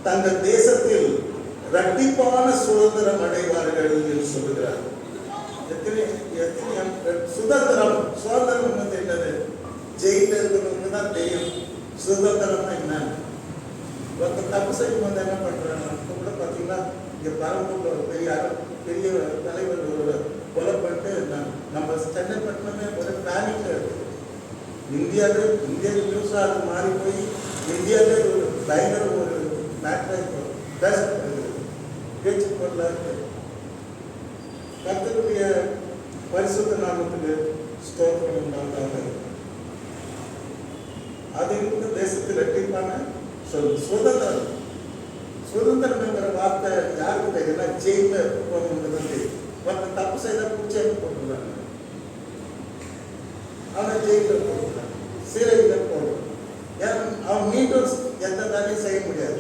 தங்கள் தேசத்தில் இரட்டிப்பான சுதந்திரம் அடைவார்கள் என்று சொல்லுகிறார். சுதந்திரம் வந்து என்னது? ஜெயில இருக்கிறவங்க தான் தெரியும் சுதந்திரம்னா என்னன்னு. ஒருத்தர் தப்பு செய்யும் போது என்ன பண்றாங்க? இப்போ கூட பார்த்தீங்கன்னா இங்கே பரம்பூர் பெரிய தலைவர் ஒரு கொலை பண்ணிட்டு நம்ம சென்னைப்பட்டினமே ஒரு பேனிக்ல இருக்கு. இந்திய நியூஸாக அது மாறி போய் இந்தியாவிலே ஒரு பயங்கர ஒரு மேட்டரை பேசப்படுகிறது, பேச்சு பொருளாக இருக்கு. கர்த்தருடைய பரிசுத்த நாமத்துக்கு ஸ்தோத்திரம் உண்டாக. அது இந்த தேசத்தில் இரட்டிப்பான சுதந்திரம். சுதந்திரம்ங்கிற வார்த்தை யாருக்கு தெரியும்னா, ஜெயில போகணுங்கிறது. ஒருத்தன் தப்பு செய்தா பூச்சைன்னு போட்டுருவாங்க, அவனை ஜெயிலில் போட்டுருவாங்க, சிறையில் போடுறான். அவன் மீண்டும் எந்த வேலையும் செய்ய முடியாது.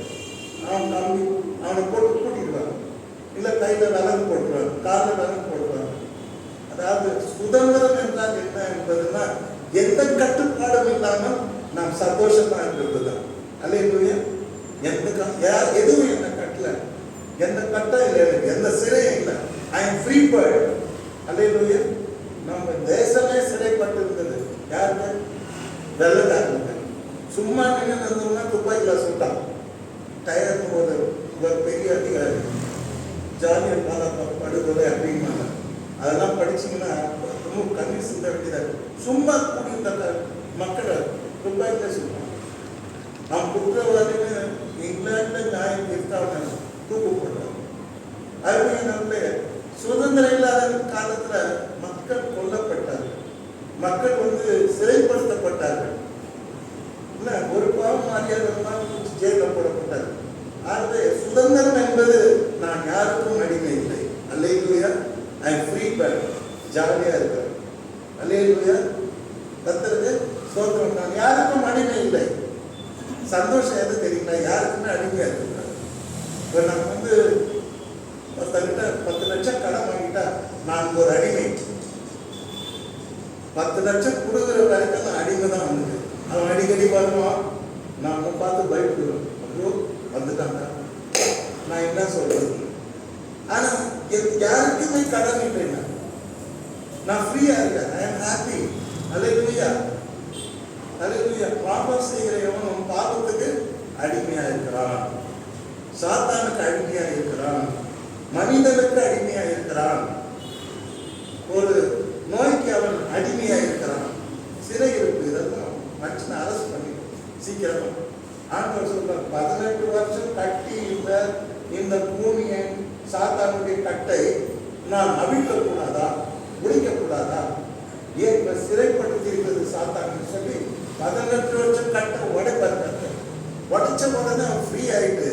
அவனை போட்டு கூட்டிடுவாங்க, இல்லை கையில் விலங்கு போட்டுருவாங்க, காலில் விலங்கு போட்டுருவாங்க. அதாவது சுதந்திரம் என்றால் என்ன என்பதுன்னா, எந்த கட்டுப்பாடும் இல்லாமல் நாம் சந்தோஷமா இருக்கிறது தான். அல்லேலூயா. எதுவும் என்ன கட்டல, எந்த கட்டம் இல்லை, எந்த சிறையும் இல்லை. I am free bird. அல்லேலூயா. நம்ம தேசமே சிறைப்பட்டு இருந்தது. யாருக்கு? வெள்ளக்காரங்க. சும்மா நின்று இருந்தோம்னா துப்பாக்கியில் சுட்டான். டயர் போது ஒரு பெரிய அதிகாரி ஜாலியர் வாலாபாக் படுகொலை அப்படின்னாங்க. அதெல்லாம் படிச்சிங்கன்னா ரொம்ப கண்ணீர் சிந்த வேண்டியதாக. சும்மா கூடியிருந்த மக்களை துப்பாக்கியில் சுட்டான். அவன் குற்றவாளின்னு இங்கிலாண்டில் நியாயம் தீர்த்தாங்க, தூக்கு போட்டாங்க. அதுவே நம்மளே சுதந்திரம் இல்லாத காலத்தில் மக்கள் கொல்லப்பட்டார்கள், மக்கள் வந்து சிறைப்படுத்தப்பட்டார்கள். இல்லை, ஒரு பாவம் மாறியாதான் ஜெயிலில் போடப்பட்டார். ஆகவே சுதந்திரம் என்பது நான் யாருக்கும் அடிமை இல்லை. அல்லேலூயா. I am free bird. ஜாலியாக இருக்கிறேன். அல்லேலூயா. கர்த்தருக்கு ஸ்தோத்திரம். நான் யாருக்கும் அடிமை இல்லை. சந்தோஷம் எது தெரியுங்களா? யாருக்குமே அடிமையாக இருக்கிறார். இப்போ நான் வந்து ஒருத்தர்கிட்ட 10 லட்சம் கடன் வாங்கிட்டா நான் ஒரு அடிமை. 10 லட்சம் கொடுக்குற வரைக்கும் நான் அடிமை தான். வந்து அவன் அடிக்கடி வருவான், நான் பார்த்து பயப்படுவேன். ஐயோ வந்துட்டாங்க, நான் என்ன சொல்றது? ஆனா யாருக்குமே கடன் இல்லைன்னா நான் ஃப்ரீயா இருக்கேன். I am happy. அல்லேலூயா. அல்லேலூயா. பாவம் செய்கிற எவனும் பாவத்துக்கு அடிமையா இருக்கிறான், சாத்தானுக்கு அடிமையா இருக்கிறான், மனிதனுக்கு அடிமையா இருக்கிறான், ஒரு நோய்க்கு அவன் அடிமையா இருக்கிறான். சிறை இருப்பு இதெல்லாம் மனுஷனை அரசு பண்ணி சீக்கிரமா. ஆண்டவர் சொல்ற 18 வருஷம் கட்டி இந்த பூமியை சாத்தானுடைய கட்டை நான் அவிழ்க்கக்கூடாதா, முடிக்கக்கூடாதா? ஏன் இப்ப சிறைப்படுத்தி இருக்கிறது சாத்தான்னு சொல்லி 18 வருஷம் கட்ட உடைப்பார். உடைச்ச உடனே அவன் ஃப்ரீ ஆயிட்டு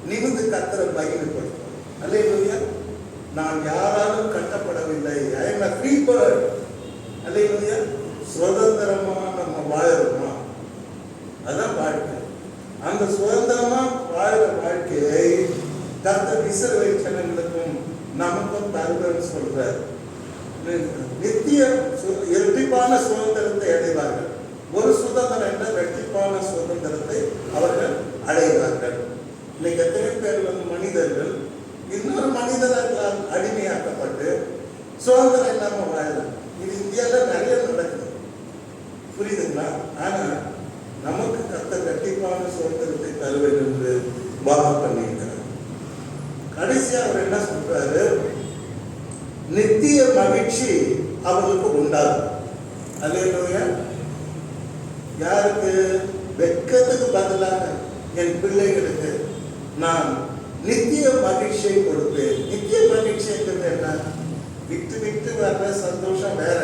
நிமிந்து கத்தரை மகிழ்ப்படுத்தும். அல்லேலூயா. நான் யாராலும் கட்டப்படவில்லை. I am a free bird. அல்லேலூயா. சுதந்திரமா நம்ம வாழறோமா? அதான் வாழ்க்கை. அந்த சுதந்திரமா வாழற வாழ்க்கையை கர்த்தர் இஸ்ரவேல் ஜனங்களுக்கும் நமக்கும் தருவேன்னு சொல்றார். நித்திய இரட்டிப்பான சுதந்திரத்தை அடைவார்கள். ஒரு சுதந்திரம் என்ற இரட்டிப்பான சுதந்திரத்தை அவர்கள் அடைவார்கள். இன்னைக்கு எத்தனை பேர் மனிதர்கள் இன்னொரு மனிதர்களால் அடிமையாக்கப்பட்டு சுதந்திரம் இல்லாம வாழலாம். இது இந்தியாவில் நிறைய நடக்குது, புரியுதுங்களா? ஆனா நமக்கு கர்த்தர் இரட்டிப்பான சுதந்திரத்தை தருவேன் என்று வாக்கு பண்ணியிருக்கிறார். கடைசியா அவர் என்ன சொல்றாரு? நித்திய மகிழ்ச்சி அவர்களுக்கு உண்டாகும். அல்லேலூயா. யாருக்கு? வெட்கத்துக்கு பதிலாக என் பிள்ளைகளுக்கு நான் நித்திய மகிழ்ச்சியை கொடுப்பேன். நித்திய மகிழ்ச்சி என்பது என்ன? விட்டு விட்டு வர்ற சந்தோஷம் வேற,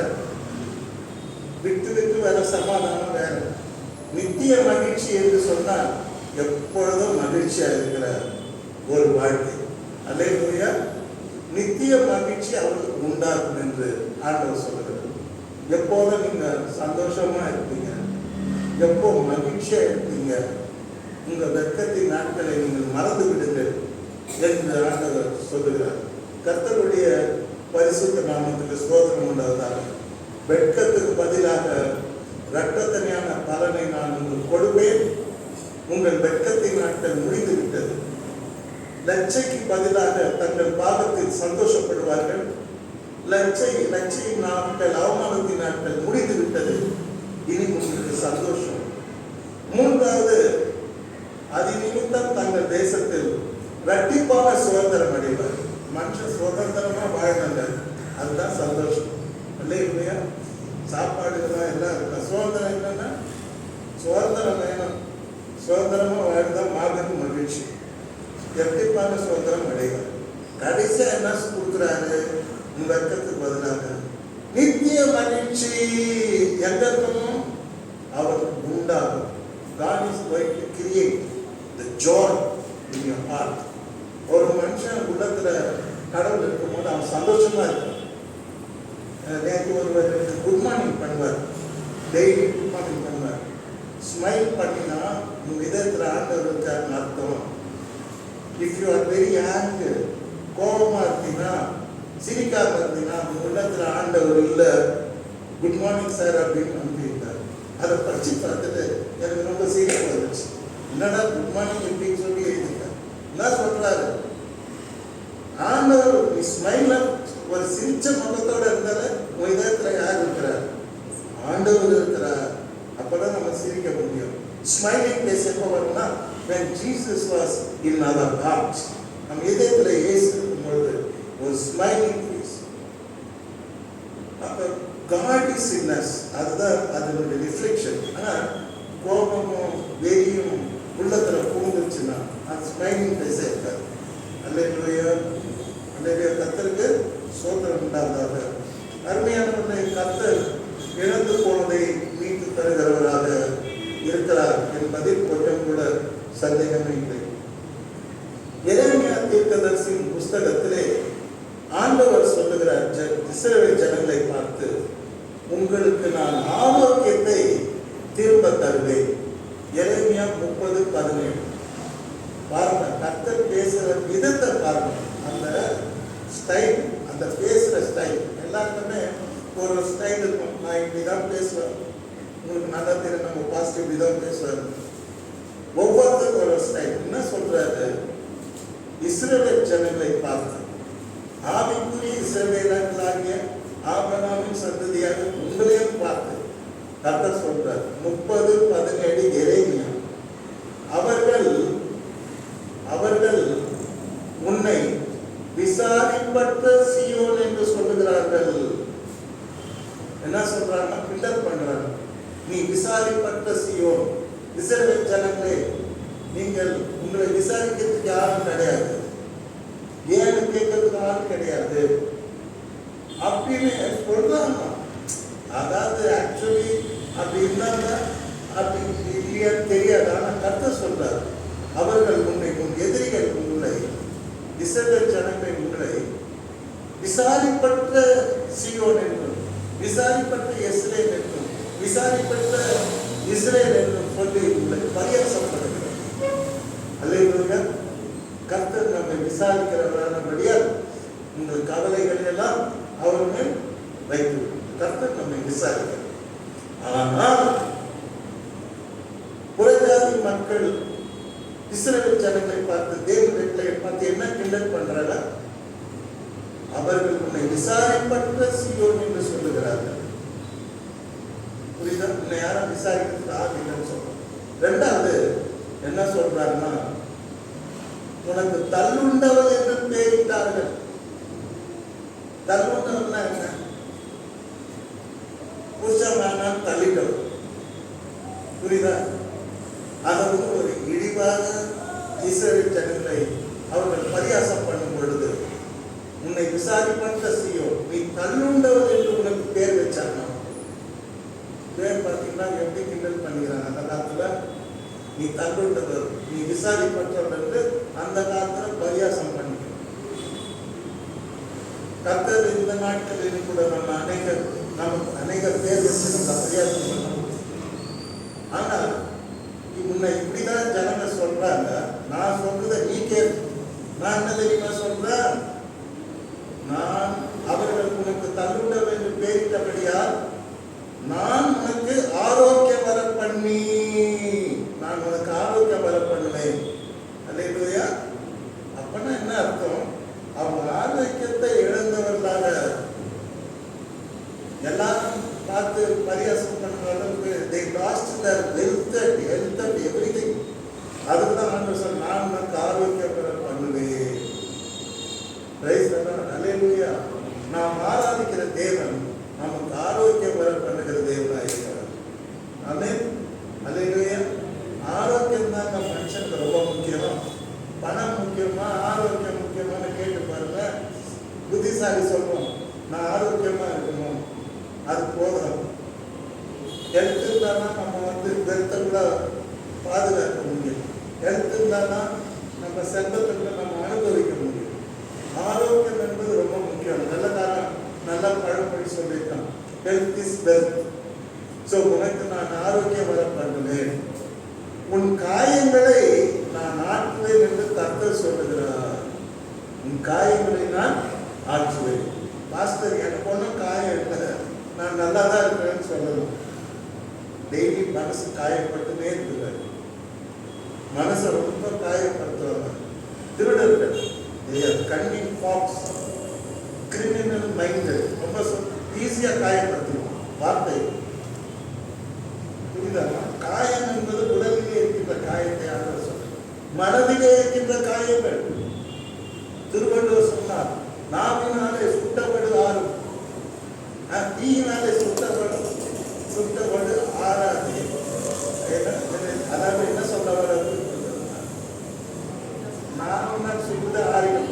விட்டு விட்டு வர சமாதானம் வேற. நித்திய மகிழ்ச்சி என்று சொன்னால் எப்பொழுதும் மகிழ்ச்சியா இருக்கிற ஒரு வாழ்க்கை. அல்லேலூயா. நித்திய மகிழ்ச்சி அவர்களுக்கு உண்டாகும் என்று ஆண்டவர் சொல்லுகிறார். எப்போதும் நீங்க சந்தோஷமா இருப்பீங்க, எப்போ மகிழ்ச்சியா இருப்பீங்க, உங்க வெட்கத்தின் நாட்களை நீங்கள் மறந்து விடுங்கள் என்று ஆண்டவர் சொல்லுகிறார். கர்த்தருடைய பரிசுத்த நாமத்துக்கு ஸ்தோத்திரம் உண்டாவதாக. வெட்கத்துக்கு பதிலாக இரட்டத்தனையான பலனை நான் உங்களுக்கு கொடுப்பேன். உங்கள் வெட்கத்தின் நாட்கள் முடிந்து விட்டது. லட்சைக்கு பதிலாக தங்கள் பாவத்தில் சந்தோஷப்படுவார்கள். லட்சையின் நாட்கள், அவமானத்தின் நாட்கள் முடிந்து விட்டது. இனி உங்களுக்கு சந்தோஷம். மூன்றாவது, அது நிமித்தம் தங்கள் தேசத்தில் இரட்டிப்பான சுதந்திரம் அடைவார். மனுஷன் சுதந்திரமா வாழ்ந்தாங்க, அதுதான் சந்தோஷம். இல்லையா? சாப்பாடுகள்லாம் எல்லாம் இருக்கா. சுதந்திரம் என்னன்னா சுதந்திரம் வேணும். சுதந்திரமா வாழ்ந்தான் மாபெரும் மகிழ்ச்சி. இரட்டிப்பான சுதந்திரம் அடைவார். கடைசியா என்ன கொடுக்குறாரு? வெட்கத்துக்கு பதிலாக நித்திய மகிழ்ச்சி எங்கேயும் அவருக்கு உண்டாகும். God is going to create the joy in your heart. ஒரு மனுஷன் உள்ளத்துல கடவுள் இருக்கும்போது அவன் சந்தோஷமா இருக்கான். நேற்று ஒருவர் குட் மார்னிங் பண்ணுவார், டெய்லி குட் மார்னிங் பண்ணுவார். ஸ்மைல் பண்ணினா உங்க இதயத்தில் ஆண்டவர் இருக்காருன்னு அர்த்தம். இஃப் யூ ஆர் வெரி ஆங்கு, கோபமா இருந்தீங்கன்னா, சிரிக்காம இருந்தீங்கன்னா, உங்க உள்ளத்துல ஆண்டவர் இல்லை. குட் மார்னிங் சார் அப்படின்னு நம்பிட்டார். அதை படிச்சு பார்த்துட்டு எனக்கு ரொம்ப சீரியஸ் வந்துச்சு. என்னடா குட் மார்னிங் எப்படின்னு சொல்லி எழுதிட்டார். என்ன சொல்றாரு? ஆண்டவர் நீ ஸ்மைல்ல ஒரு சிரிச்ச முகத்தோட இருந்தால உன் இதயத்துல யார் இருக்கிறார்? ஆண்டவர் இருக்கிறார். அப்பதான் நம்ம சிரிக்க முடியும். ஸ்மைலிங் ஃபேஸ் எப்போ வரும்னா when Jesus was in our hearts. நம்ம இதயத்துல இயேசு இருக்கும்போது ஒரு ஸ்மைலிங் ஃபேஸ். அப்ப God is in us. அதுதான் அதனுடைய ரிஃப்ளெக்ஷன். ஆனா கோபமும் வெறியும் உள்ளத்துல பூந்துச்சுன்னா அது ஸ்மைலிங் ஃபேஸே இருக்காது. அல்லேலூயா. அல்லேலூயா. கர்த்தருக்கு ஸ்தோத்திரம் உண்டாவதாக. அருமையானவர்களே, கர்த்தர் இழந்து போனதை மீட்டு தருகிறவராக இருக்கிறார் என்பதில் கொஞ்சம் கூட சந்தேகமே இல்லை. எரேமியா தீர்க்கதரிசியின் புஸ்தகத்திலே ஆண்டவர் சொல்லுகிறார், இஸ்ரவேல் ஜனங்களை பார்த்து, உங்களுக்கு நான் ஆரோக்கியத்தை திரும்ப தருவேன். எரேமியா 30:17. பாருங்க, கர்த்தர் பேசுற விதத்தை பாருங்க. அந்த ஸ்டைல், அந்த பேசுற ஸ்டைல் எல்லாருக்குமே ஒரு ஸ்டைல் இருக்கும். நான் இப்படிதான் பேசுவேன், உங்களுக்கு நல்லா தெரியும், நம்ம பாசிட்டிவ் இப்படிதான் பேசுவார். ஒவ்வொருத்தருக்கும் ஒரு ஸ்டைல். என்ன சொல்றாரு? இஸ்ரவேல் ஜனங்களை பார்த்து, ஆவிக்குரிய இஸ்ரவேலர்களாகிய ஆபிரகாமின் சந்ததியாக உங்களையும் பார்த்து கர்த்தர் சொல்றார். 30:17 எரேமியா. அவர்கள் உன்னை விசாரிப்பட்ட சீயோன் என்று சொல்லுகிறார்கள். என்ன சொல்றாங்க? கிண்டல் பண்றாங்க. நீ விசாரிப்பட்ட சீயோன். இஸ்ரவேல் ஜனங்களே, நீங்கள் உங்களை விசாரிக்கிறதுக்கு யாரும் கிடையாது, ஏன்னு கேட்கறதுக்கு யாரும் கிடையாது அப்படின்னு சொல்றாங்க. அதாவது ஆக்சுவலி அப்படி இருந்தாங்க, அப்படி இல்லையான்னு தெரியாது. ஆனா கர்த்தர் சொல்றார், அவர்கள் உன்னை, உன் எதிரிகள் உங்களை, இஸ்ரவேல் ஜனங்களை உங்களை விசாரிப்பட்ட சீயோன் என்றும், விசாரிப்பட்ட எஸ்ரேல் என்றும், விசாரிப்பட்ட இஸ்ரேல் என்றும் சொல்லி உங்களை பரியாசப்படுகிறார். அல்லேலூயா. கர்த்தர் நம்மை விசாரிக்கிறவரானபடியால் உங்கள் கவலைகள் எல்லாம் அவர் மேல் வைத்து கர்த்தர் நம்மை விசாரிக்கிறார். ஆனால் புறஜாதி மக்கள் இஸ்ரவேல் ஜனங்களை பார்த்து, தேவனை பார்த்து என்ன கிண்டல் பண்றாங்க? அவர்கள் உன்னை விசாரிப்பற்ற சீயோன் என்று சொல்லுகிறார்கள். புரியுதா? உன்னை யாரும் விசாரிக்கிறது ஆகின்னு சொல்றோம். ரெண்டாவது என்ன சொல்றாருன்னா, உனக்கு தள்ளுண்டவள் என்று பெயரிட்டார்கள். தள்ளுண்டவள்னா என்ன? புருஷமான தள்ளிட்டவள். புரியுதா? அதை ஒரு இழிவாக இஸ்ரவேல் ஜனங்களை அவர்கள் பரியாசம் பண்ணும் பொழுது, உன்னை விசாரிப்பட்ட சீயோன், நீ தள்ளுண்டவள் என்று உனக்கு பேர் வச்சாங்க. பேர் பார்த்தீங்கன்னா எப்படி கிண்டல் பண்ணிக்கிறாங்க அந்த காலத்துல. நீ தள்ளுண்டவர், நீ விசாரிப்பட்டவள் என்று அந்த காலத்துல பரியாசம் பண்ணிக்கணும். கர்த்தர் இந்த நாட்களில் கூட நமக்கு அநேக பேர் வச்சு நம்ம பரியாசம் பண்ணணும். ஆனா உன்னை இப்படிதான் ஜனங்க சொல்றாங்க. நான் சொல்றத நீ கேள். நான் என்ன தெரியுமா சொல்றேன்? நான் அவர்கள் உனக்கு தள்ளுண்டவர் என்று பேரிட்டபடியால் நான் உனக்கு ஆரோக்கியம் வர பண்ணி, நான் உனக்கு ஆரோக்கியம் வர பண்ணுவேன். அல்லேலூயா. அப்பனா என்ன அர்த்தம்? அவங்க ஆரோக்கியத்தை இழந்தவர்களாக எல்லாரும் பார்த்து பரியாசம் பண்ற அளவுக்கு they lost their health and everything. அதுதான் ஆண்டவர் சொன்னார், நான் உனக்கு ஆரோக்கியம் வர பண்ணுவேன். Praise the lord. அல்லேலூயா. நாம் ஆராதிக்கிற தேவன் நமக்கு ஆரோக்கியம் வர பண்ணுகிற தேவனாக இருக்கிறார். ஆமென். அல்லேலூயா. ஆரோக்கியம் தான் நம்ம மனுஷனுக்கு ரொம்ப முக்கியம். பணம் முக்கியமா ஆரோக்கியம் முக்கியமானு கேட்டு பாருங்க. புத்திசாலி சொல்றோம், நான் ஆரோக்கியமா இருக்கணும், அது போதும். ஹெல்த் இருந்தால் நம்ம ஹெல்த்தை கூட பாதுகாக்க முடியும். ஹெல்த் இருந்தால் நம்ம செல்வத்தை கூட நம்ம அனுபவிக்க முடியும். ஆரோக்கியம் என்பது ரொம்ப முக்கியம். நல்ல காலம் நல்லா பழமொழி சொல்லியிருக்கான், ஹெல்த் இஸ் வெல்த். ஸோ உனக்கு நான் ஆரோக்கியம் வர பண்ணுவேன், உன் காயங்களை நான் ஆற்றுவேன் என்று கர்த்தர் சொல்லுகிறார். உன் காயங்களை நான் ஆற்றுவேன். பாஸ்டர் எனக்கு ஒன்றும் காயம் இல்லை, நான் நல்லா தான் இருக்கிறேன்னு சொல்லணும். டெய்லி மனசு காயப்பட்டுமே இருக்கிறார். மனசை ரொம்ப காயப்படுத்துவாங்க திருடர்கள். கன்னிங் ஃபாக்ஸ், கிரிமினல் மைண்டு ரொம்ப ஈஸியாக காயப்படுத்துவோம் வார்த்தை. புரியுதா? காயம் என்பது உடலிலே இருக்கின்ற காயத்தை ஆண்டவர் சொல்றார். மனதிலே இருக்கின்ற காயங்கள். திருவள்ளுவர் சொன்னார், நாவினாலே சுட்டப்படு ஆறும், தீயினாலே சுட்டப்படு ஆறாது. அதாவது என்ன சொல்ல வர, நாவினால் சுட்டு ஆறிடும்,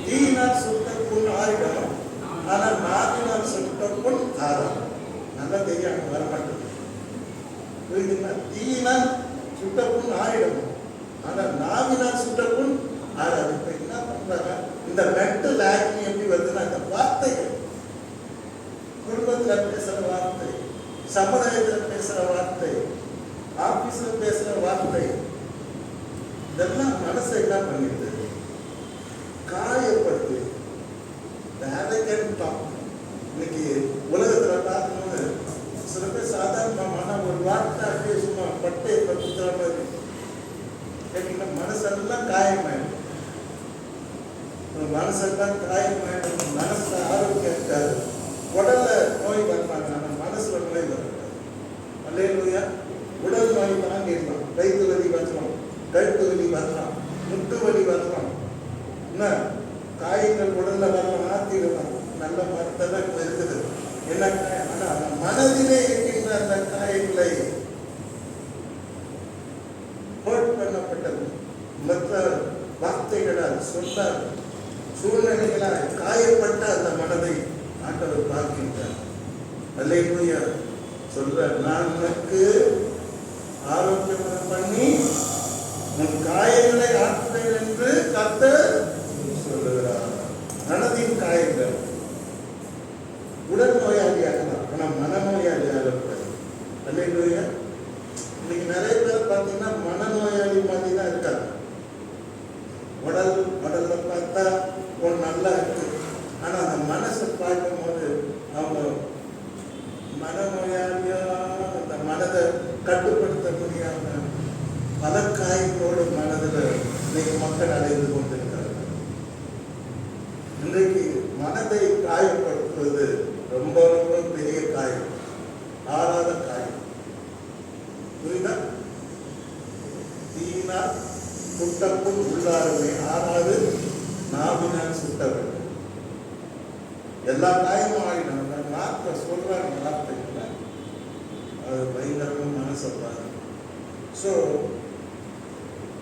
தீயினால் சுட்ட புண் ஆறிடும், ஆனால் நாவினால் சுட்ட புண் ஆறாம். நல்லா தெரியும், வரமாட்டேன். புரியுதுங்களா? தீயினால் சுட்ட புண் ஆறிடும், ஆனால் நாவினால் சுட்ட புண் ஆறாது. இப்ப என்ன பண்றாங்க? இந்த மென்டல் ஆக்டிங் எப்படி வருதுன்னா, இந்த வார்த்தைகள், குடும்பத்துல பேசுற வார்த்தை, சமுதாயத்துல பேசுற வார்த்தை, ஆபீஸ்ல பேசுற வார்த்தை, இதெல்லாம் மனசை என்ன பண்ணிடுது? காயப்படுது. இன்னைக்கு உலகத்துல பார்க்கும்போது சில பேர் சாதாரணமான ஒரு வார்த்தை அப்படியே சும்மா பட்டை குத்துற மாதிரி கேட்டீங்கன்னா மனசெல்லாம் காயமாயிடும். மனசெல்லாம் காயமாயிடும். மனசு ஆரோக்கியம் இருக்காது. உடல்ல நோய் வரமாட்டாங்க, ஆனால் மனசுல நோய் வரக்கூடாது. அல்லேலூயா. உடல் நோய் தாங்கிடலாம். வயிற்று வலி வரலாம், கழுத்து வலி வரலாம், முட்டு வலி வரலாம், என்ன காயங்கள் உடல்ல வரலாம், ஆத்திடலாம். நல்ல மருத்துவம் இப்போ இருக்குது. என்ன காயம்? ஆனால் மனதிலே இருக்கின்ற அந்த காயங்களை ஹர்ட் பண்ணப்பட்டது மற்ற வார்த்தைகளால், சொல்லால், சூழ்நிலைகளால் காயப்பட்ட அந்த மனதை ஆண்டவர் பார்க்கின்றார். அல்லேலூயா. சொல்றார், நான் உனக்கு ஆரோக்கியம் பண்ணி உன் காயங்களை ஆற்றுவேன் என்று கர்த்தர் சொல்லுகிறார். மனதின் காயங்கள். உடல் நோயாளி ஆகலாம், ஆனால் மனநோயாளி ஆகக்கூடாது. அல்லேலூயா. இன்னைக்கு நிறைய பேர் பார்த்தீங்கன்னா மனநோயாளி மாதிரி தான் இருக்காங்க. இன்றைக்கு மனதை காயப்படுத்துவது ரொம்ப ரொம்ப பெரிய காயம், ஆறாத காயம். புரியுதா? தீனா சுட்டப்பும் உள்ளாருமே ஆறாது நாவினால் சுட்ட வேண்டும். எல்லா காயமும் ஆகிடும். வார்த்தை சொல்றாங்க, வார்த்தைகளை அது பயங்கரமா மனசப்பாரு. ஸோ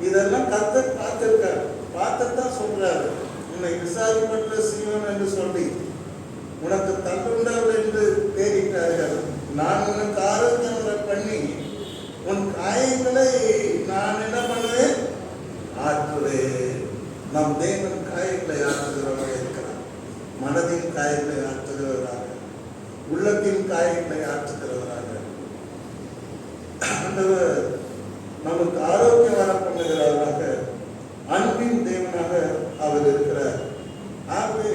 இதெல்லாம் கர்த்தர் பார்த்திருக்காரு, பார்த்துதான் சொல்றாரு, உன்னை விசாரிப்பற்ற சீவன் என்று சொல்லி உனக்கு தள்ளுண்டவர் என்று பேரிட்டார்கள். நான் உனக்கு ஆரோக்கியம் பண்ணி உன் காயங்களை நான் என்ன பண்ணுவேன், ஆற்றுவேன். நம் தேவன் காயங்களை ஆற்றுகிறவராக இருக்கிறார். மனதின் காயங்களை ஆற்றுகிறவராக, உள்ளத்தின் காயங்களை ஆற்றுகிறவராக, ஆண்டவர் நமக்கு ஆரோக்கியம் வர பண்ணுகிறவராக, அன்பின் தேவனாக அவர் இருக்கிறார். ஆகவே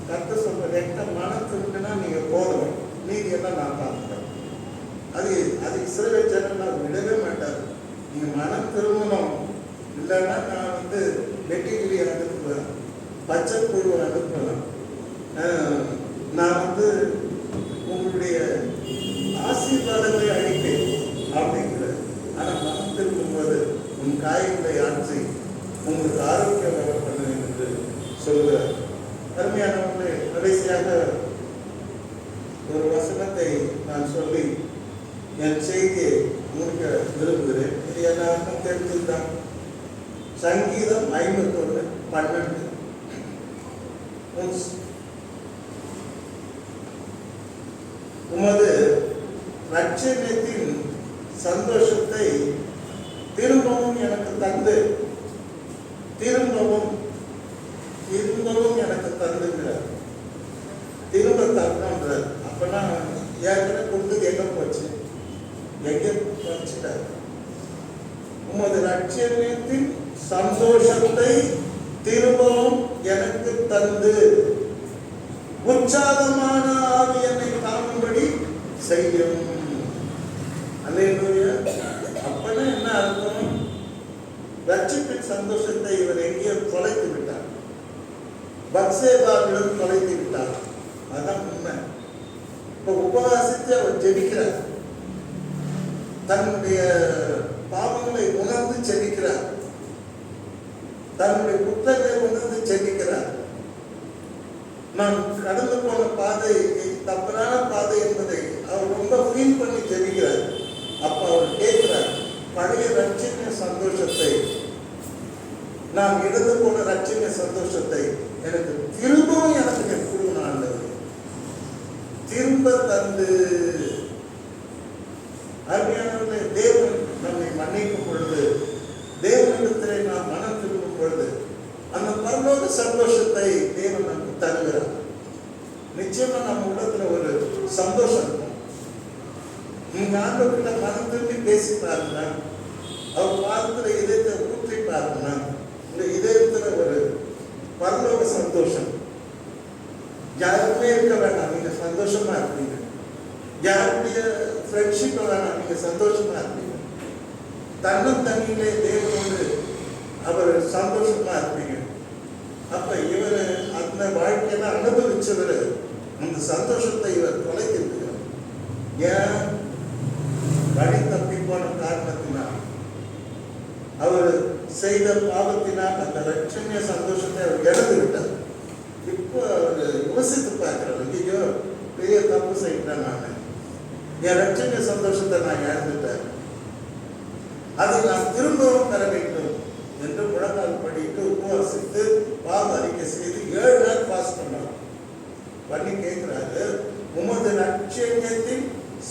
கர்த்தர் சொல்ற மனத்திருந்துனா நீங்க போதும், நீதி எல்லாம் நான் பார்க்கிறேன். அது இஸ்ரவேல் ஜனங்கள் விடவே மாட்டார். நீங்க மனம் திரும்பணும், இல்லைன்னா நான் வெட்டிக்கிளி அனுப்புவேன், பச்சை புழுவை அனுப்புவேன், நான் உங்களுடைய ஆசீர்வாதங்களை அழிப்பேன் அப்படிங்கிற. ஆனால் மனம் திரும்பும்போது உன் காயங்களை ஆற்றி உங்களுக்கு ஆரோக்கியம் வர பண்ணுவேன் என்று சொல்கிறார். அருமையானவர்களே, கடைசியாக ஒரு வசனத்தை நான் சொல்லி என் செய்தியை முடிக்க விரும்புகிறேன். இது எல்லாருக்கும் தெரிஞ்சுதான். சங்கீதம் 51:12. உமது ரட்சணியத்தின் சந்தோஷத்தை திரும்பவும் எனக்கு தந்து, திரும்பவும் எனக்கு தந்துங்கிறார். திரும்ப தரணுன்றார். அப்பனா ஏற்கனவே கொடுத்தது எங்க போச்சு, எங்க வச்சுட்டார். உமது ரட்சணியத்தின் சந்தோஷத்தை திரும்பவும் எனக்கு தந்து உற்சாகமான ஆவி என்னை தாங்கும்படி செய்யும். அல்லேலூயா. அப்பனா என்ன அர்த்தம்? ரட்சிப்பின் சந்தோஷத்தை இவர் எங்கேயோ தொலைத்து விட்டார், பத்சேபாவிடம் தொலைத்து விட்டார். அதான் உண்மை. இப்ப உபவாசித்து அவர் ஜெபிக்கிறார், தன்னுடைய பாவங்களை உணர்ந்து ஜெபிக்கிறார், தன்னுடைய குற்றங்களை உணர்ந்து ஜெபிக்கிறார். நான் கடந்து போன பாதை தவறான பாதை என்பதை அவர் ரொம்ப ஃபீல் பண்ணி ஜெபிக்கிறார். அப்ப அவர் கேட்கிறார், பழைய ரட்சணிய சந்தோஷத்தை, நான் இழந்து போன ரட்சணிய சந்தோஷத்தை எனக்கு திரும்பவும் எனக்கு கொடுக்கணும் ஆண்டவர், திரும்ப தந்து. அருமையானவர்களே, தேவன் நம்மை மன்னிக்கும் பொழுது, தேவனிடத்திலே நாம் மனம் திரும்பும் பொழுது அந்த பரலோக சந்தோஷத்தை தேவன் நமக்கு தருகிறார். நிச்சயமா நம்ம உள்ளத்துல ஒரு சந்தோஷம் இருக்கும். நீங்க ஆண்டவர்கிட்ட மனம் திரும்பி பேசி பாருங்க, அவர் பாதத்துல இதயத்தை ஊற்றி பாருங்க, உங்க இதயத்துல ஒரு பரலோக சந்தோஷம். யாருமே இருக்க வேண்டாம், நீங்க சந்தோஷமா இருப்பீங்க. யாருடைய ஃப்ரெண்ட்ஷிப் வேணாம், நீங்க சந்தோஷமா இருப்பீங்க. தன்னிலே தேவனோடு அவர் சந்தோஷமா இருப்பீங்க. அப்ப இவர் அந்த வாழ்க்கையில அனுபவிச்சவர் அந்த சந்தோஷத்தை இவர் தொலைத்திருக்கிறார். ஏன்? வழி தப்பி போன காரணத்தினால், அவர் செய்த பாவத்தினால் அந்த ரட்சணிய சந்தோஷத்தை அவர் இழந்து விட்டார். இப்போ அவர் யோசித்து பார்க்கிறார், ஐயோ பெரிய தப்பு செய்கிறேன், நான் என் ரட்சணிய சந்தோஷத்தை நான் இழந்துட்டேன், அதை நான் திரும்பவும் பெற வேண்டும் என்று முழங்கால் படிட்டு உபவாசித்து பாவ அறிக்கை செய்து 7 நாள் பாஸ் பண்ணி கேட்கிறாரு, உமது ரட்சணியத்தின்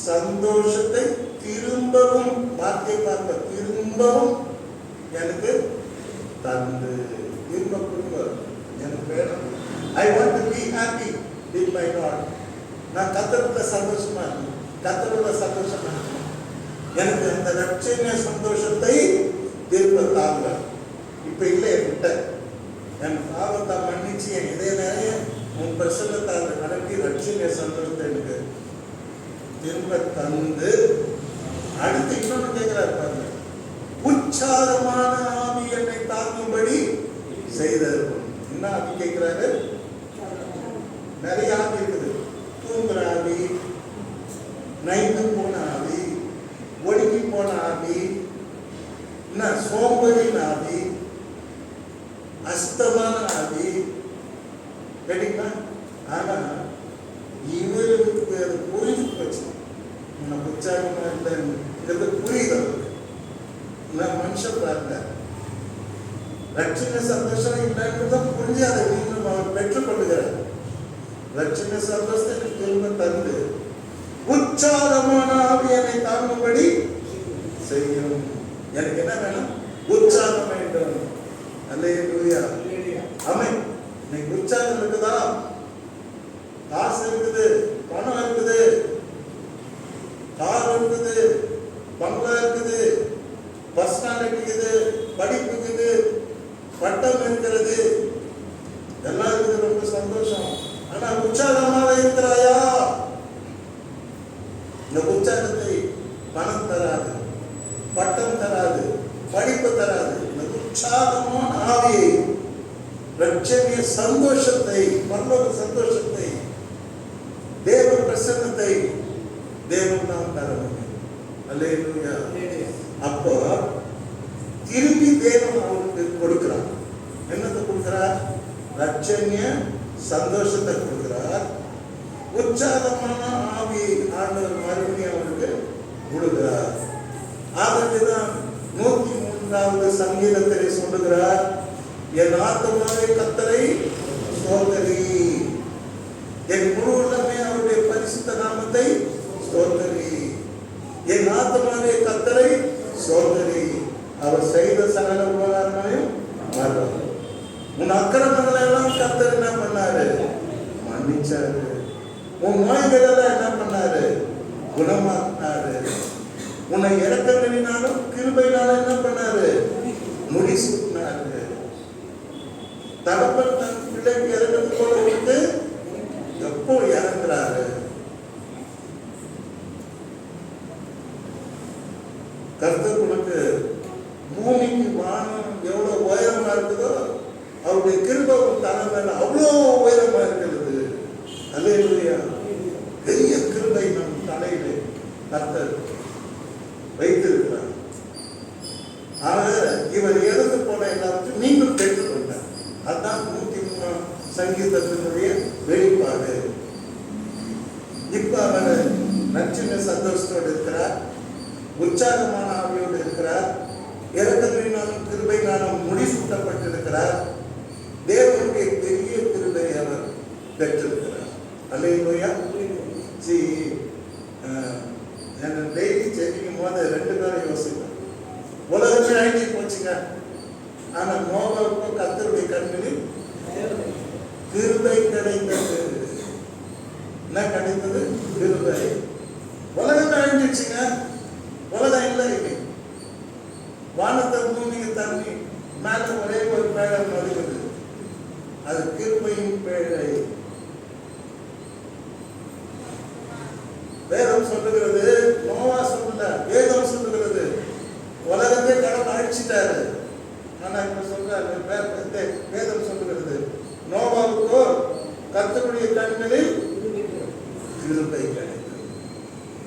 சந்தோஷத்தை திரும்பவும், வார்த்தை பார்க்க திரும்பவும் எனக்கு தந்து, திரும்ப எனக்கு வேணும். I want to be happy with my God. நான் கர்த்தரோட சந்தோஷமா இருக்கணும், கர்த்தரோட சந்தோஷமா இருக்கணும். எனக்கு அந்த ரட்சணிய சந்தோஷத்தை திரும்ப தாங்க. இப்ப இல்லை என்கிட்ட, என் பாவத்தை மன்னிச்சு என் இதே நேரம் உன் பிரசன்னத்தால் நடத்தி ரட்சணிய சந்தோஷத்தை எனக்கு திரும்ப தந்து, அடுத்து இன்னொன்று கேட்கிறார் பாருங்க, உற்சாகமான ஆவி என்னை தாங்கும்படி செய்திருக்கும். என்ன ஆவி கேட்கிறாரு? நைந்து போன ஆவி, ஒடுங்கி போன ஆவி, சோம்பலின் ஆவி, அஸ்தமான ஆவி கேட்டீங்களா? ஆனா இவருக்கு அது புரிஞ்சு போச்சு. நம்ம உற்சாகமா இல்லைங்கிறது புரியுது அவருக்கு. மனுஷன் பாருங்க, ரட்சண சந்தோஷம் இல்லைன்றதான் புரிஞ்சு அதை மீண்டும் அவர் பெற்றுக்கொள்ளுகிறார். ரட்சண சந்தோஷத்தை திரும்ப தந்து உற்சாகமான ஆவி என்னை தாங்கும்படி செய்யும். எனக்கு என்ன வேணும்? உற்சாகம் வேண்டும். அல்லேலூயா. ஆமென். இன்னைக்கு உற்சாகம் இருக்குதா? காசு இருக்குது, பணம் இருக்குது, கார் இருக்குது, பங்களா இருக்குது, பர்சனாலிட்டி இருக்குது, படிப்பு இருக்குது, பட்டம் இருக்கிறது, எல்லாம் இருக்குது, ரொம்ப சந்தோஷம். ஆனா உற்சாகமாக இருக்கிறாயா? இந்த உற்சாகத்தை பணம் தராது, பட்டம் தராது, படிப்பு தராது. இந்த உற்சாகமான ஆவியை, ரட்சணிய சந்தோஷத்தை, பரலோக சந்தோஷத்தை, தேவ பிரசன்னத்தை தேவன் நாம் தர முடியும். அல்லேலூயா. அப்போ திரும்பி தேவன் அவருக்கு கொடுக்கிறார். என்னத்தை கொடுக்கிறார்? ரட்சணிய சந்தோஷத்தை கொடுக்கிறார். உற்சாகமான ஆவியை ஆண்டவர் மறுபடியும் அவருக்கு கொடுக்கிறார். ஆகவேதான் 103வது சங்கீதத்திலே சொல்லுகிறார், என் ஆத்துமாவே கர்த்தரை ஸ்தோத்திரி, என் முழு உள்ளமே அவருடைய பரிசுத்த நாமத்தை ஸ்தோத்திரி. என் ஆத்துமாவே கர்த்தரை ஸ்தோத்திரி, அவர் செய்த சகல உபகாரங்களையும் மறவார். உன் அக்கிரமங்களை எல்லாம் கர்த்தர் என்ன பண்ணாரு? மன்னிச்சாரு. உன் நோய்கள் எல்லாம் என்ன பண்ணாரு? குணமாக்கினாரு. உன்னை இரக்கங்களினாலும் கிருபையினாலும் என்ன பண்ணாரு? முடிசூட்டினாரு. தகப்பன் தன் பிள்ளைக்கு இறங்கிறது போல விட்டு எப்போ இறங்குறாரு? கர்த்தர் உனக்கு பூமிக்கு வானம் எவ்வளவு உயரமா இருக்குதோ அவருடைய கிருபை தலை மேல அவ்வளோ உயரமா இருக்கிறது. அல்லேலூயா. பெரிய கிருபை நம் தலையிலே கர்த்தர் வைத்திருக்கிறார். ஆக இவர் இறந்து போன எல்லாத்தையும் நீங்கள் பெற்றுக்கொண்டார். அதுதான் 103 சங்கீதத்தினுடைய வெளிப்பாடு. இப்ப அவர் நச்சின சந்தோஷத்தோடு இருக்கிறார், உற்சாகமான ஆவியோடு இருக்கிறார், இரக்கங்களினாலும் கிருபையினாலும் முடிசூட்டப்பட்டிருக்கிறார். தேவனுடைய பெரிய கிருபை அவர் பெற்றிருக்கிறார். அல்லேலூயா. டெய்லி ஜெபிக்கும் போது 2 பேரும் யோசிப்பேன். உலகமே அழிஞ்சு போச்சுங்க, ஆனா நோவாவுக்கும் கர்த்தருடைய கண்களில் கிருபை கிடைத்தது. என்ன கிடைத்தது? கிருபை. உலகமே அழிஞ்சிச்சுங்க, உலகம் இல்லை. வானத்தை பூமிக்கு தண்ணி மேல ஒரே ஒரு பேழை வருகிறது, அது கிருபையின் பேழை. வேதம் சொல்லுகிறது, நோவா சொல்லல, வேதம் சொல்லுகிறது. உலகத்தை கடவுள் அழிச்சிட்டாரு. ஆனா இப்ப சொல்றாரு, வேதம் சொல்லுகிறது, நோவாவுக்கோ கர்த்தருடைய கண்களில் கிருபை கிடைத்தது.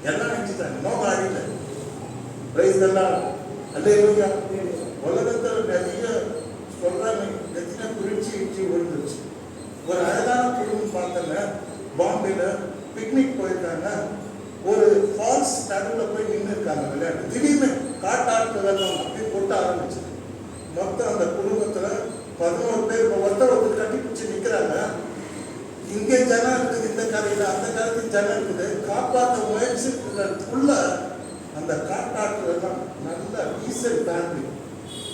எல்லாம் அழிச்சிட்டாங்க, நோவா அழில. Praise the lord. அல்லேலூயா. உலகத்துல நிறைய சொல்றாங்க, எத்தனை குளிர்ச்சி இச்சி விழுந்துருச்சு. ஒரு அழகான குடும்பம் பார்த்தங்க, பாம்பேல பிக்னிக் போயிருக்காங்க. ஒரு ஃபால்ஸ் நடுவில் போய் நின்று இருக்காங்க விளையாட்டு. திடீர்னு காட்டாற்று வெள்ளம் அப்படி கொட்ட ஆரம்பிச்சு. மொத்தம் அந்த குடும்பத்துல 11 பேர் ஒருத்தர் கட்டி பிடிச்சி நிக்கிறாங்க. இங்கே ஜனம் இருக்குது, இந்த கரையில அந்த கரைக்கு ஜனம் இருக்குது. காப்பாற்ற முயற்சிக்குள்ள அந்த காட்டாற்று வெள்ளம் நல்ல வீசல் தாண்டி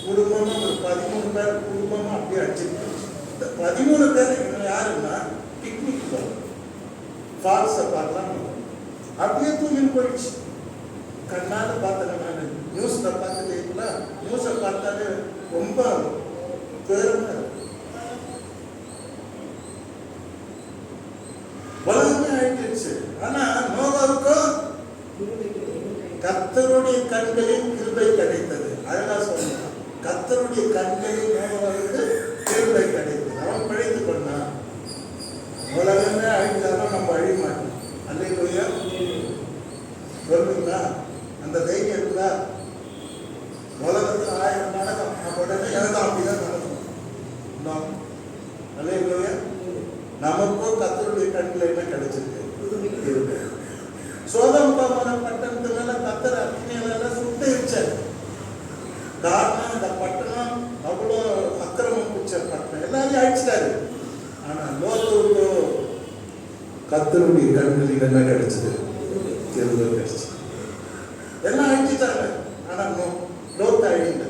குடும்பமா ஒரு 13 பேர் குடும்பமா அப்படியே அடிச்சிருக்கு. இந்த 13 பேர் யாருன்னா பிக்னிக் ஃபால்ஸை பார்க்கலாம், அப்படியே தூங்கிட்டு போயிடுச்சு. கண்ணால பார்த்தேன் நான், நியூஸ்ல பார்த்துட்டீங்களா? நியூஸை பார்த்தாலே ரொம்ப பெருமை. உலகமே ஆயிடுச்சு. ஆனா நோவாவுக்கோ கர்த்தருடைய கண்களில் கிருபை கிடைத்தது. அழகா சொன்னான், கர்த்தருடைய கண்களில் நோவாவுக்கு கிருபை கிடைத்தது. அவன் பிழைத்து கொண்டான். உலகமே அழிஞ்சாலும் நம்ம அழிய மாட்டோம். அல்லேலூயா. நமக்கோ கர்த்தருடைய கண்ணில் என்ன கிடைச்சிருக்கு? சோதம் கோமோர பட்டணத்து மேல கர்த்தர் அக்னியால சுட்டெரிச்சார். காரணம் இந்த பட்டணம் அவ்வளோ அக்கிரமம் பிடிச்ச பட்டணம், எல்லாரையும் அழிச்சிட்டாரு. ஆனா லோத்துக்கோ கர்த்தருடைய கண்களில் என்ன கிடைச்சது? கிருபை கிடைச்சது. எல்லாம் அழிச்சிட்டாங்க. ஆனா லோத்து அழியல.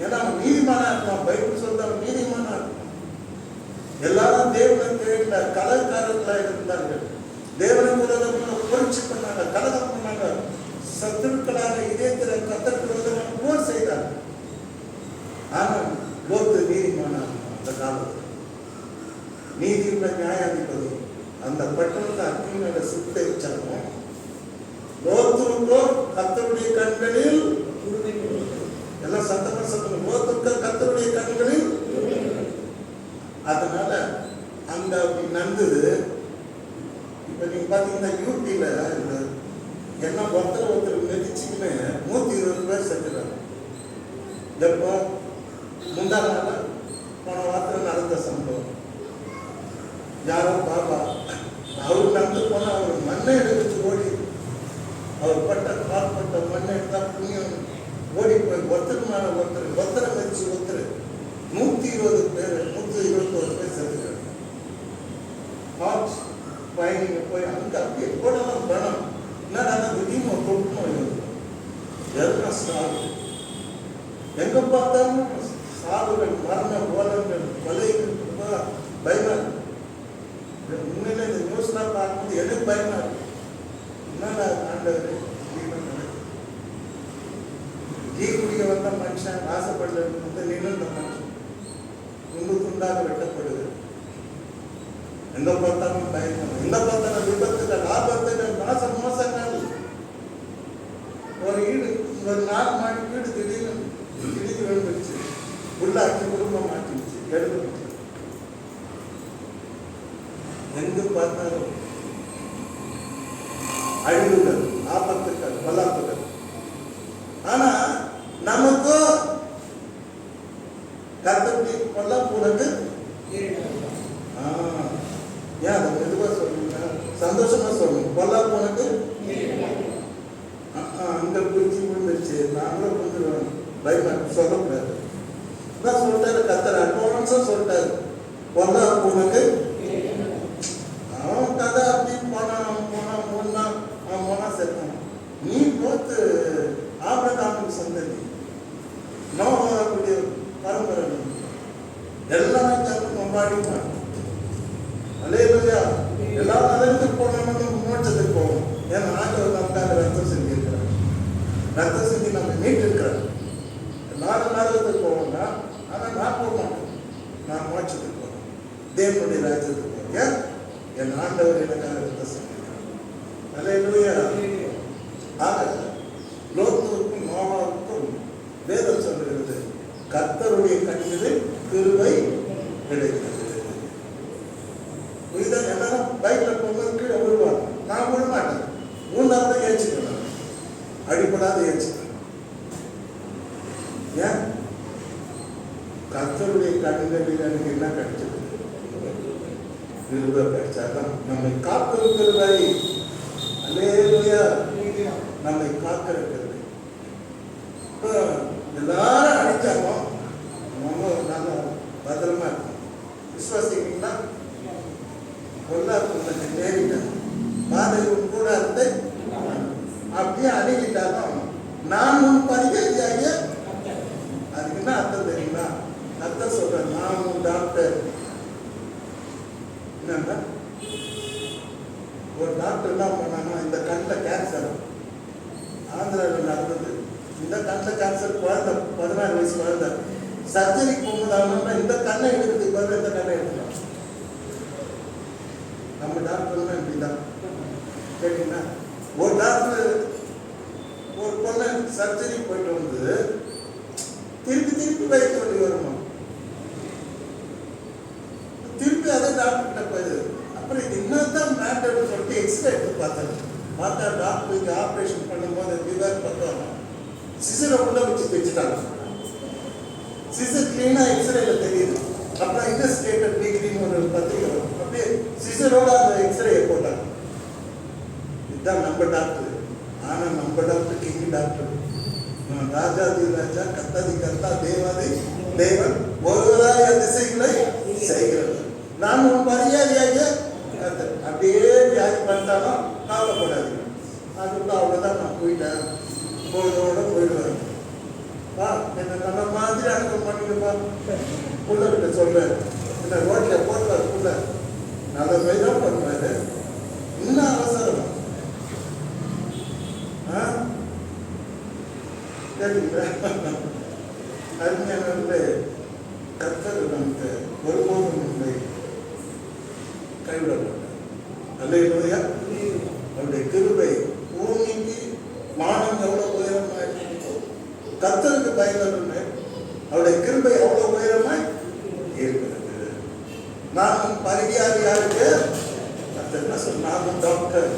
ஏன்னா அவன் நீதிமானா இருக்கான். பைபிள் சொல்ற அவன் நீதிமானா இருக்கான். எல்லாரும் தேவனை தேடில கலகக்காரர்களா இருந்தார்கள். தேவனுக்கு விரோதமாக புரட்சி பண்ணாங்க, கலகம் பண்ணாங்க. சத்துருக்களாக இதயத்துல கர்த்தருக்கு விரோதமாக போர் செய்தாங்க. ஆனா லோத்து நீதிமானா இருக்கான். அந்த காலத்துல நீதியுள்ள நியாயாதிபதி. அந்த பட்டணத்தை அக்னியில சுட்டெரிச்சாலும் லோத்துக்கோ கர்த்தருடைய கண்களில் எல்லாம் சத்தமா சொல்லுங்க, லோத்துக்கோ கர்த்தருடைய கண்களில். அதனால அங்க அப்படி நடந்தது. இப்ப நீங்க பாத்தீங்கன்னா யூபியில என்ன ஒருத்தர் மெதிச்சுக்குன்னு 120 பேர் செத்துறாங்க. எப்போ? முந்தா நாள் போன வாரத்தில் நடந்த சம்பவம். யாரோ பாபா அவர் நடந்து போனா அவர் மண்ணை எடுத்து ஓடி, அவர் பட்ட பாற்பட்ட மண்ணை எடுத்தா புண்ணியம் ஓடி போய் ஒருத்தர் மேல ஒருத்தரை மெதிச்சு 120 பேர் 121 பேர் செத்துக்கிறாங்க. ஹார்ட் பயணிங்க போய் அங்க அப்படியே போடலாம் பணம் என்னடா திடீர்னு ஒரு தொட்டு எல்லாம் சாவு. எங்க பார்த்தாலும் சாவுகள், மரண போலங்கள், கொலைகள், பயமா. உண்மையில இந்த நியூஸ்லாம் பார்க்கும்போது எனக்கு பயமா இருக்கு. என்னடா ஆண்டவர் ஜீகுடிய வந்த மனுஷன் ஆசைப்படல நின்று மனுஷன் துண்டு துண்டாக வெட்டப்படுது. எங்க பார்த்தாலும் பயணம், எங்க பார்த்தாலும் விபத்துகள், ஆபத்துகள், மோசங்கள். ஒரு ஒரு 4 மாடி வீடு திடீர்னு விழுந்துருச்சு. உள்ளாக்கி குடும்பம் மாட்டிடுச்சு, எடுத்து. எங்க பார்த்தாலும் அழிவுகள், ஆபத்துகள், பலாத்துகள். ஆனா நமக்கு கர்த்தருடைய கொல்லம் உனக்கு ஏன் அதை மெதுவா சொல்லுங்க, சந்தோஷமா சொல்லுங்க. கொல்லம் உனக்கு அங்க குறிச்சி விழுந்துருச்சு, நாங்களும் கொஞ்சம் பயமா சொல்லக்கூடாது. தான் சொல்லிட்டாரு கர்த்தர், அட்வான்ஸா சொல்லிட்டாரு. கொல்லம் உனக்கு அவன் கதை அப்படி போனா செத்தான். நீ போத்து ஆபிரகாமுக்கு சந்ததி, நோவாவுடைய பரம்பரை, எல்லாமே கொண்டாடிமா. அல்லேலூயா. எல்லாரும் அதற்கு போனோம்னா மோட்சத்துக்கு போவோம். ஏன்னா ஆண்டவர் நமக்காக ரத்தம் செஞ்சு இருக்கிறார். ரத்தம் செஞ்சு நம்ம மீட்டு இருக்கிறார். நானும் நரகத்துக்கு போவோம்னா, ஆனா நான் போக மாட்டேன். நான் மோட்சத்துக்கு போவேன், தேவனுடைய ராஜ்யத்துக்கு போவேன். என் ஆண்டவர் எனக்காக ரத்தம் செஞ்சிருக்கிறார். அல்லேலூயா. ஆக லோத்துவுக்கும் நோவாவுக்கும் வேதம் சொல்லுகிறது, கர்த்தருடைய கண்களில் கிருபை கிடைக்கிறது. இதுதான் எல்லாரும் பைக்ல போகும்போது கீழே விழுவாங்க. நான் விழ மாட்டேன், ஊர்ந்தாலும் ஏச்சுக்கிறேன், அடிப்படாத ஏச்சுக்கிறேன். ஏன்? கர்த்தருடைய கண்களில் எனக்கு என்ன கிடைச்சது? கிருபை கிடைச்சாதான். நம்மை காக்கிற கிருபை. அல்லேலூயா. நம்மை காக்கிற கிருபை. எல்லாரும் அடிச்சாலும் நம்ம நல்லா பத்திரமா இருக்கும். விசுவாசிக்கிறீங்களா? கொஞ்சம் நேரிட்டாங்க, பாதையும் கூட இருந்து அப்படியே அணுகிட்டாலும் நான் உன் பரிகாரியாக. அதுக்கு என்ன அர்த்தம் தெரியுங்களா? அர்த்தம் சொல்றேன். நான் உன் டாக்டர். என்னன்னா ஒரு டாக்டர் என்ன பண்ணாங்கன்னா, இந்த கண்ணில் கேன்சர் ஆந்திராவில் நடந்தது. இந்த கண்ணில் கேன்சர் குழந்தை, 16 வயசு குழந்தை சர்ஜரிக்கு போகும்போது இந்த கண்ணை எடுக்கிறதுக்கு பதில் இந்த கண்ணை எடுக்கலாம். நம்ம டாக்டர்னா இப்படிதான் கேட்டீங்கன்னா, ஒரு டாக்டர் ஒரு பொண்ணு சர்ஜரி போயிட்டு வந்து திருப்பி வைக்க வேண்டி வருமா, திருப்பி அதே டாக்டர் கிட்ட போயிடுது. அப்புறம் இது இன்னொருதான் மேட்டர்னு சொல்லிட்டு எக்ஸ்ரே எடுத்து பார்த்தா டாக்டருக்கு ஆப்ரேஷன் பண்ணும்போது லிவர் பக்கம் சிசரை உள்ள வச்சு தைச்சிட்டாங்க. சிசர் கிளீனா எக்ஸ்ரேல தெரியுது. அப்புறம் இன்வெஸ்டிகேட்டர் டிகிரின்னு ஒரு பத்திரிகை அப்படியே உயிரோட அந்த எக்ஸ்ரே போட்டாங்க. இதுதான் நம்ம டாக்டர். ஆனா நம்ம டாக்டர் கிங் டாக்டர். ராஜாதி ராஜா, கத்தாதி கர்த்தா, தேவாதி தேவன், ஒருவராய் அதிசயங்களை செய்கிறவர். நான் உன் மரியாதையாக அப்படியே வியாதி பண்ணிட்டாலும் கவலைப்படாதீங்க. அதுக்குள்ள அவ்வளோதான், நான் போயிட்டேன், பொழுதோட போயிடுவேன். என்ன நல்ல மாதிரி அடக்கம் பண்ணிடுப்பா புள்ளகிட்ட சொல்றேன். என்ன ரோட்ல போட்டுவார் புள்ள, நல்ல போய் தான் பண்ணுவாரு. இன்னும் அவசரம் அருமையானவர்களே, கர்த்தர் நமக்கு ஒருபோதும் நம்மை கைவிடப்பட்டார். அல்லேலூயா. அவருடைய கிருபை பூமிக்கு மானம் எவ்வளவு உயரமாய், கர்த்தருக்கு பயந்தவர்களே அவருடைய கிருபை அவ்வளவு உயரமாய் இருக்கிறது. நான் பரிகாரியாருக்கு கர்த்தர் என்ன சொல்ல, நான் டாக்டர்,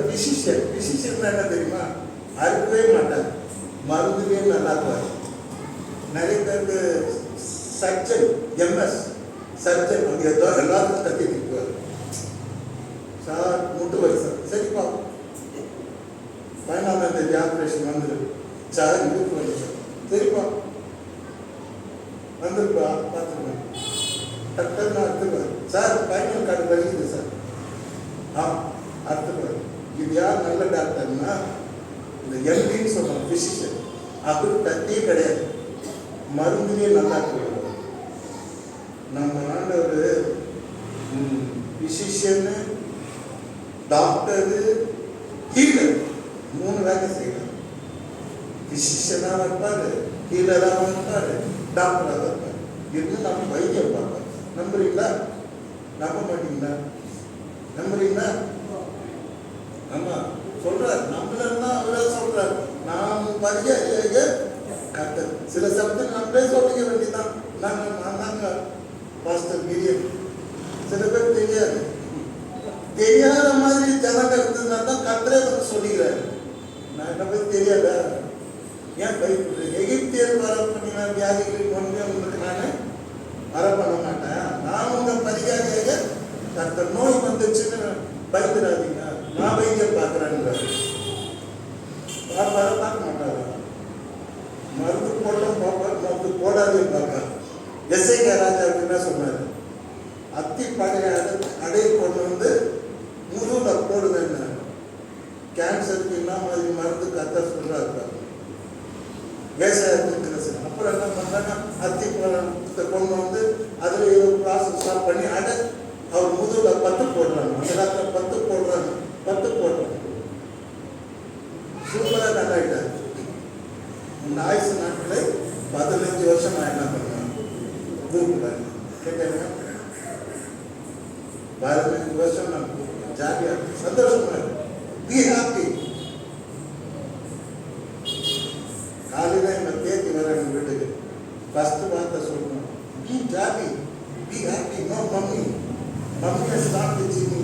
பிசிஷியன் என்ன தெரியுமா? அறுக்கவே மாட்டார், மருந்துவே நல்லா இருப்பார். நிறைய பேருக்கு சர்ஜன், எம்எஸ் சர்ஜன், அவங்க எல்லாருக்கும் கத்தி நிற்குவார். சார் முட்டு வரி சார், சரிப்பா 15ஆம் தேதி ஆப்ரேஷன் வந்துருக்கு சார், முட்டு வரி சார், சரிப்பா வந்துருப்பா பார்த்துருவேன், டாக்டர் அறுத்துருவார் சார், ஃபைனல் கார்டு வலிக்குது சார், அறுத்துருவார். இது யார் நல்ல டாக்டர்னா இந்த எம்டின்னு சொல்லுவாங்க, பிசிஷியன். அது தட்டியே கிடையாது, மருந்துலேயே நல்லா இருக்கு. நம்ம ஆண்டவர் பிசிஷியனு, டாக்டரு, ஹீலர், 3 வேலை செய்யலாம். பிசிஷியனாக இருப்பாரு, ஹீலராக இருப்பாரு, டாக்டராக இருப்பாரு. இது நம்ம வைத்தியம் பார்ப்போம். நம்புறீங்களா? நம்ப மாட்டீங்களா? நம்புறீங்களா? ஆமா சொல்றாரு, நம்மளா அவரே சொல்றாரு, நாம் பரிகாரியாக கர்த்தர். சில சப்தம் நம்மளே சொல்லிக்க வேண்டியதான். நாங்க பாஸ்டர் கிரியன். சில பேர் தெரியாது, தெரியாத மாதிரி ஜனங்க இருந்ததுனா தான் கர்த்தரே வந்து சொல்லிக்கிறாரு. நான் என்ன பத்தி தெரியாத ஏன் பயப்படுறேன்? எகிப்தியர் வர பண்ணின வியாதிகளுக்கு ஒன்றே உங்களுக்கு நான் வர பண்ண மாட்டேன். நான் உங்க பரிகாரியாக கர்த்தர். நோய் வந்துச்சுன்னு பயந்துடாதீங்க, நான் வைத்தியம் பார்க்குறேன்றாரு. பார்க்க மாட்டாரா? மருந்து போட்டோம் பார்ப்பார், மருந்து போடாதே பார்ப்பார். எஸ்ஐகே ராஜாவுக்கு என்ன சொன்னார்? அத்தி பழைய அடையை கொண்டு வந்து முதுகில் போடுவேன். கேன்சருக்கு என்ன மாதிரி மருந்து கர்த்தர் சொல்றாரு. விவசாயத்துக்கு அப்புறம் என்ன பண்றாங்க? அத்தி பழத்தை கொண்டு வந்து அதில் ஏதோ ப்ராசஸ் பண்ணி அவர் முதுகில் 10 போடுறாங்க. அந்த காலத்தில் 10 போடுறாங்க, 10 போடுறாங்க. சூப்பராக நல்லாயிட்டார். இந்த ஆயுசு நாட்களை 15 வருஷம் நான் என்ன பண்ணுவேன் கூப்பிடுறேன். கேட்க 15 வருஷம் நான் கூப்பிடுறேன். ஜாலியாக சந்தோஷமா பி ஹாப்பி. காலையில் எங்கள் பேத்தி வர எங்கள் வீட்டுக்கு ஃபஸ்ட்டு வார்த்தை சொல்லணும், be jolly, be happy. No mummy, mummy has not with me.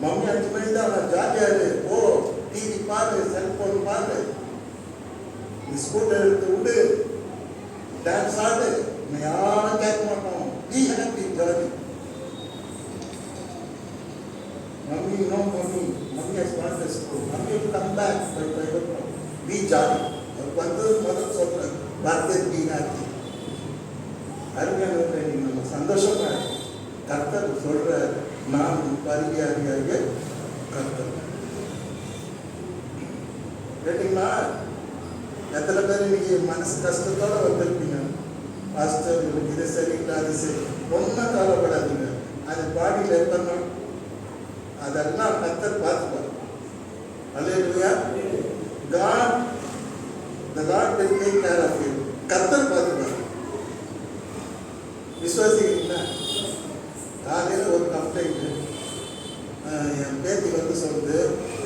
Mummy 5 மணி தான் ஜாலியாக இரு, ஓ டிவி பாரு, செல்போன் பாரு, ஸ்கூட்டர் எடுத்து விடு, டான்ஸ் ஆடு, யாரும் கேட்க மாட்டோம். Be happy, jolly. Mummy no mummy, mummy has not with school, mummy will come back by 5 o'clock. Be jolly. அதுக்கு வந்து முதல் சொல்கிறேன் வார்த்தை பி ஹாப்பி. அருமையான நம்ம சந்தோஷமா கர்த்தர் சொல்ற, நான் பரிகாரியாக கர்த்தர். கேட்டீங்களா? எத்தனை பேர் இன்னைக்கு மனசு கஷ்டத்தோட வந்திருப்பீங்க? பாஸ்டர் எனக்கு இது சரிங்களா, அது சரி, ஒன்றும் கவலைப்படாதீங்க. அது பாடியில் இருக்கணும், அதெல்லாம் கர்த்தர் பார்த்துப்பார். அல்லேலூயா. God, the Lord will take care of you. கர்த்தர் பார்த்துப்பார். விசுவாசிக்கிறீங்களா? காலையில் ஒரு கம்ப்ளைண்ட் என் பேத்தி வந்து சொல்லுது,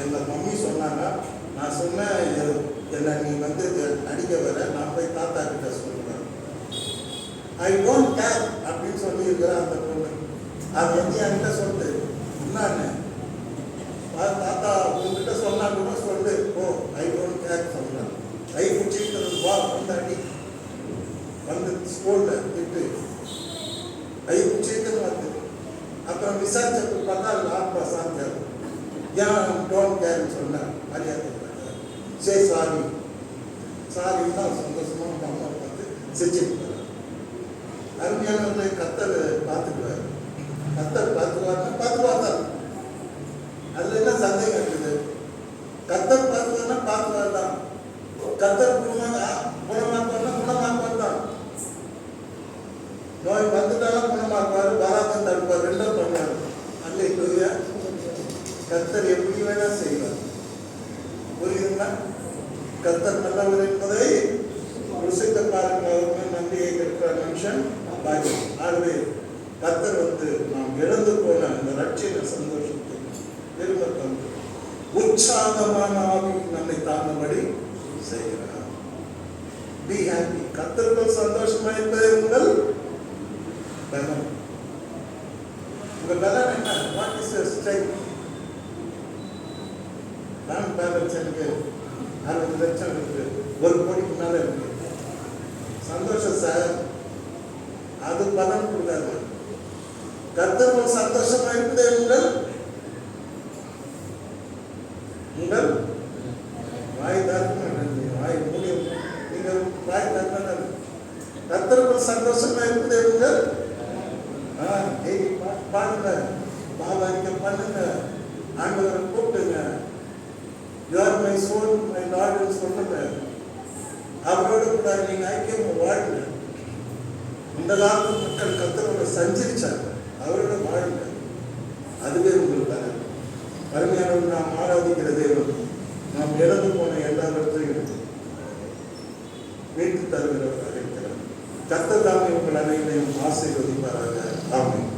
எங்கள் மம்மி சொன்னாங்க, நான் சொன்னேன் என்னை நீ வந்து அடிக்க வர, நான் போய் தாத்தா கிட்ட சொல்லுவேன். ஐ டோன்ட் கேர் அப்படின்னு சொல்லி இருக்கிற அந்த பொண்ணு. அது வந்து என்கிட்ட சொல்லுது, என்னான்னு தாத்தா உங்ககிட்ட சொன்னா கூட சொல்லு, ஓ ஐ டோன்ட் கேர் சொல்கிறேன். ஐ பிடிச்சிட்டு வா வந்து அடி வந்து ஸ்கூலில் திட்டு, ஐ சீக்கிரம் வந்து அப்புறம் விசாரிச்சப்ப பார்த்தா லாப் சாந்தார் ஏன் டோன்ட் கேர்னு சொன்னார். மரியாதை சே சாரி சாரின்னா சந்தோஷமா அம்மா பார்த்து செஞ்சுட்டு அருமையானவர்களை கத்தர் பார்த்துக்குவார். கத்தர் பார்த்துக்குவார். அதுல என்ன சந்தேகம் இருக்குது? கத்தர் பார்த்துக்குவார் தான். கத்தர் குணமாக்குவார் தான். நோய் வந்துட்டாலும் குணமாக்குவார், வராமல் தடுப்பார், ரெண்டும் பண்ணுவார். அல்லேலூயா. கத்தர் எப்படி வேணா செய்வார். புரியுதுங்களா? கத்தர் நல்லவர் என்பதை ருசிக்க பாருங்கள். நம்பிக்கை இருக்கிற மனுஷன் பாக்கியம். ஆகவே கத்தர் நாம் இழந்து போன அந்த ரட்சின சந்தோஷத்தை திரும்ப தந்து உற்சாகமான ஆவி நம்மை தாங்கும்படி செய்கிறார். Be happy. கத்தருக்குள் சந்தோஷமா இருப்பதே உங்கள் பலம். உங்க பலம் என்ன? What is your strength? Bank balance எனக்கு 60 லட்சம் இருக்கு, 1 கோடிக்கு மேல இருக்கு. சந்தோஷம் சார், அது பலன் கொடுக்காது. கர்த்தருக்குள் சந்தோஷமா இருப்பதே உங்கள் வாய் தாக்கு வாய் மூலியம் நீங்கள் வாய் தாக்கு. கர்த்தருக்குள் சந்தோஷமா இருப்பதே உங்கள் பாருங்க, பாவாங்க பண்ணுங்க, ஆண்டவரை கூப்பிடுங்க. You are my soul, my Lord ன்னு சொல்லுங்க. அவரோட கூட நீங்க ஐக்கியம் வாழுங்க. இந்த காலத்து மக்கள் கர்த்தரோட சஞ்சரிச்சாங்க, அவரோட வாழுங்க. அதுவே உங்களுக்கு அருமையானவர். நாம் ஆராதிக்கிற தேவன் நாம் இழந்து போன எல்லாவற்றையும் மீட்டு தருகிறவராக இருக்கிறார். கர்த்தர் தாமே உங்கள் அனைவரையும் ஆசீர்வதிப்பாராக. ஆமென்.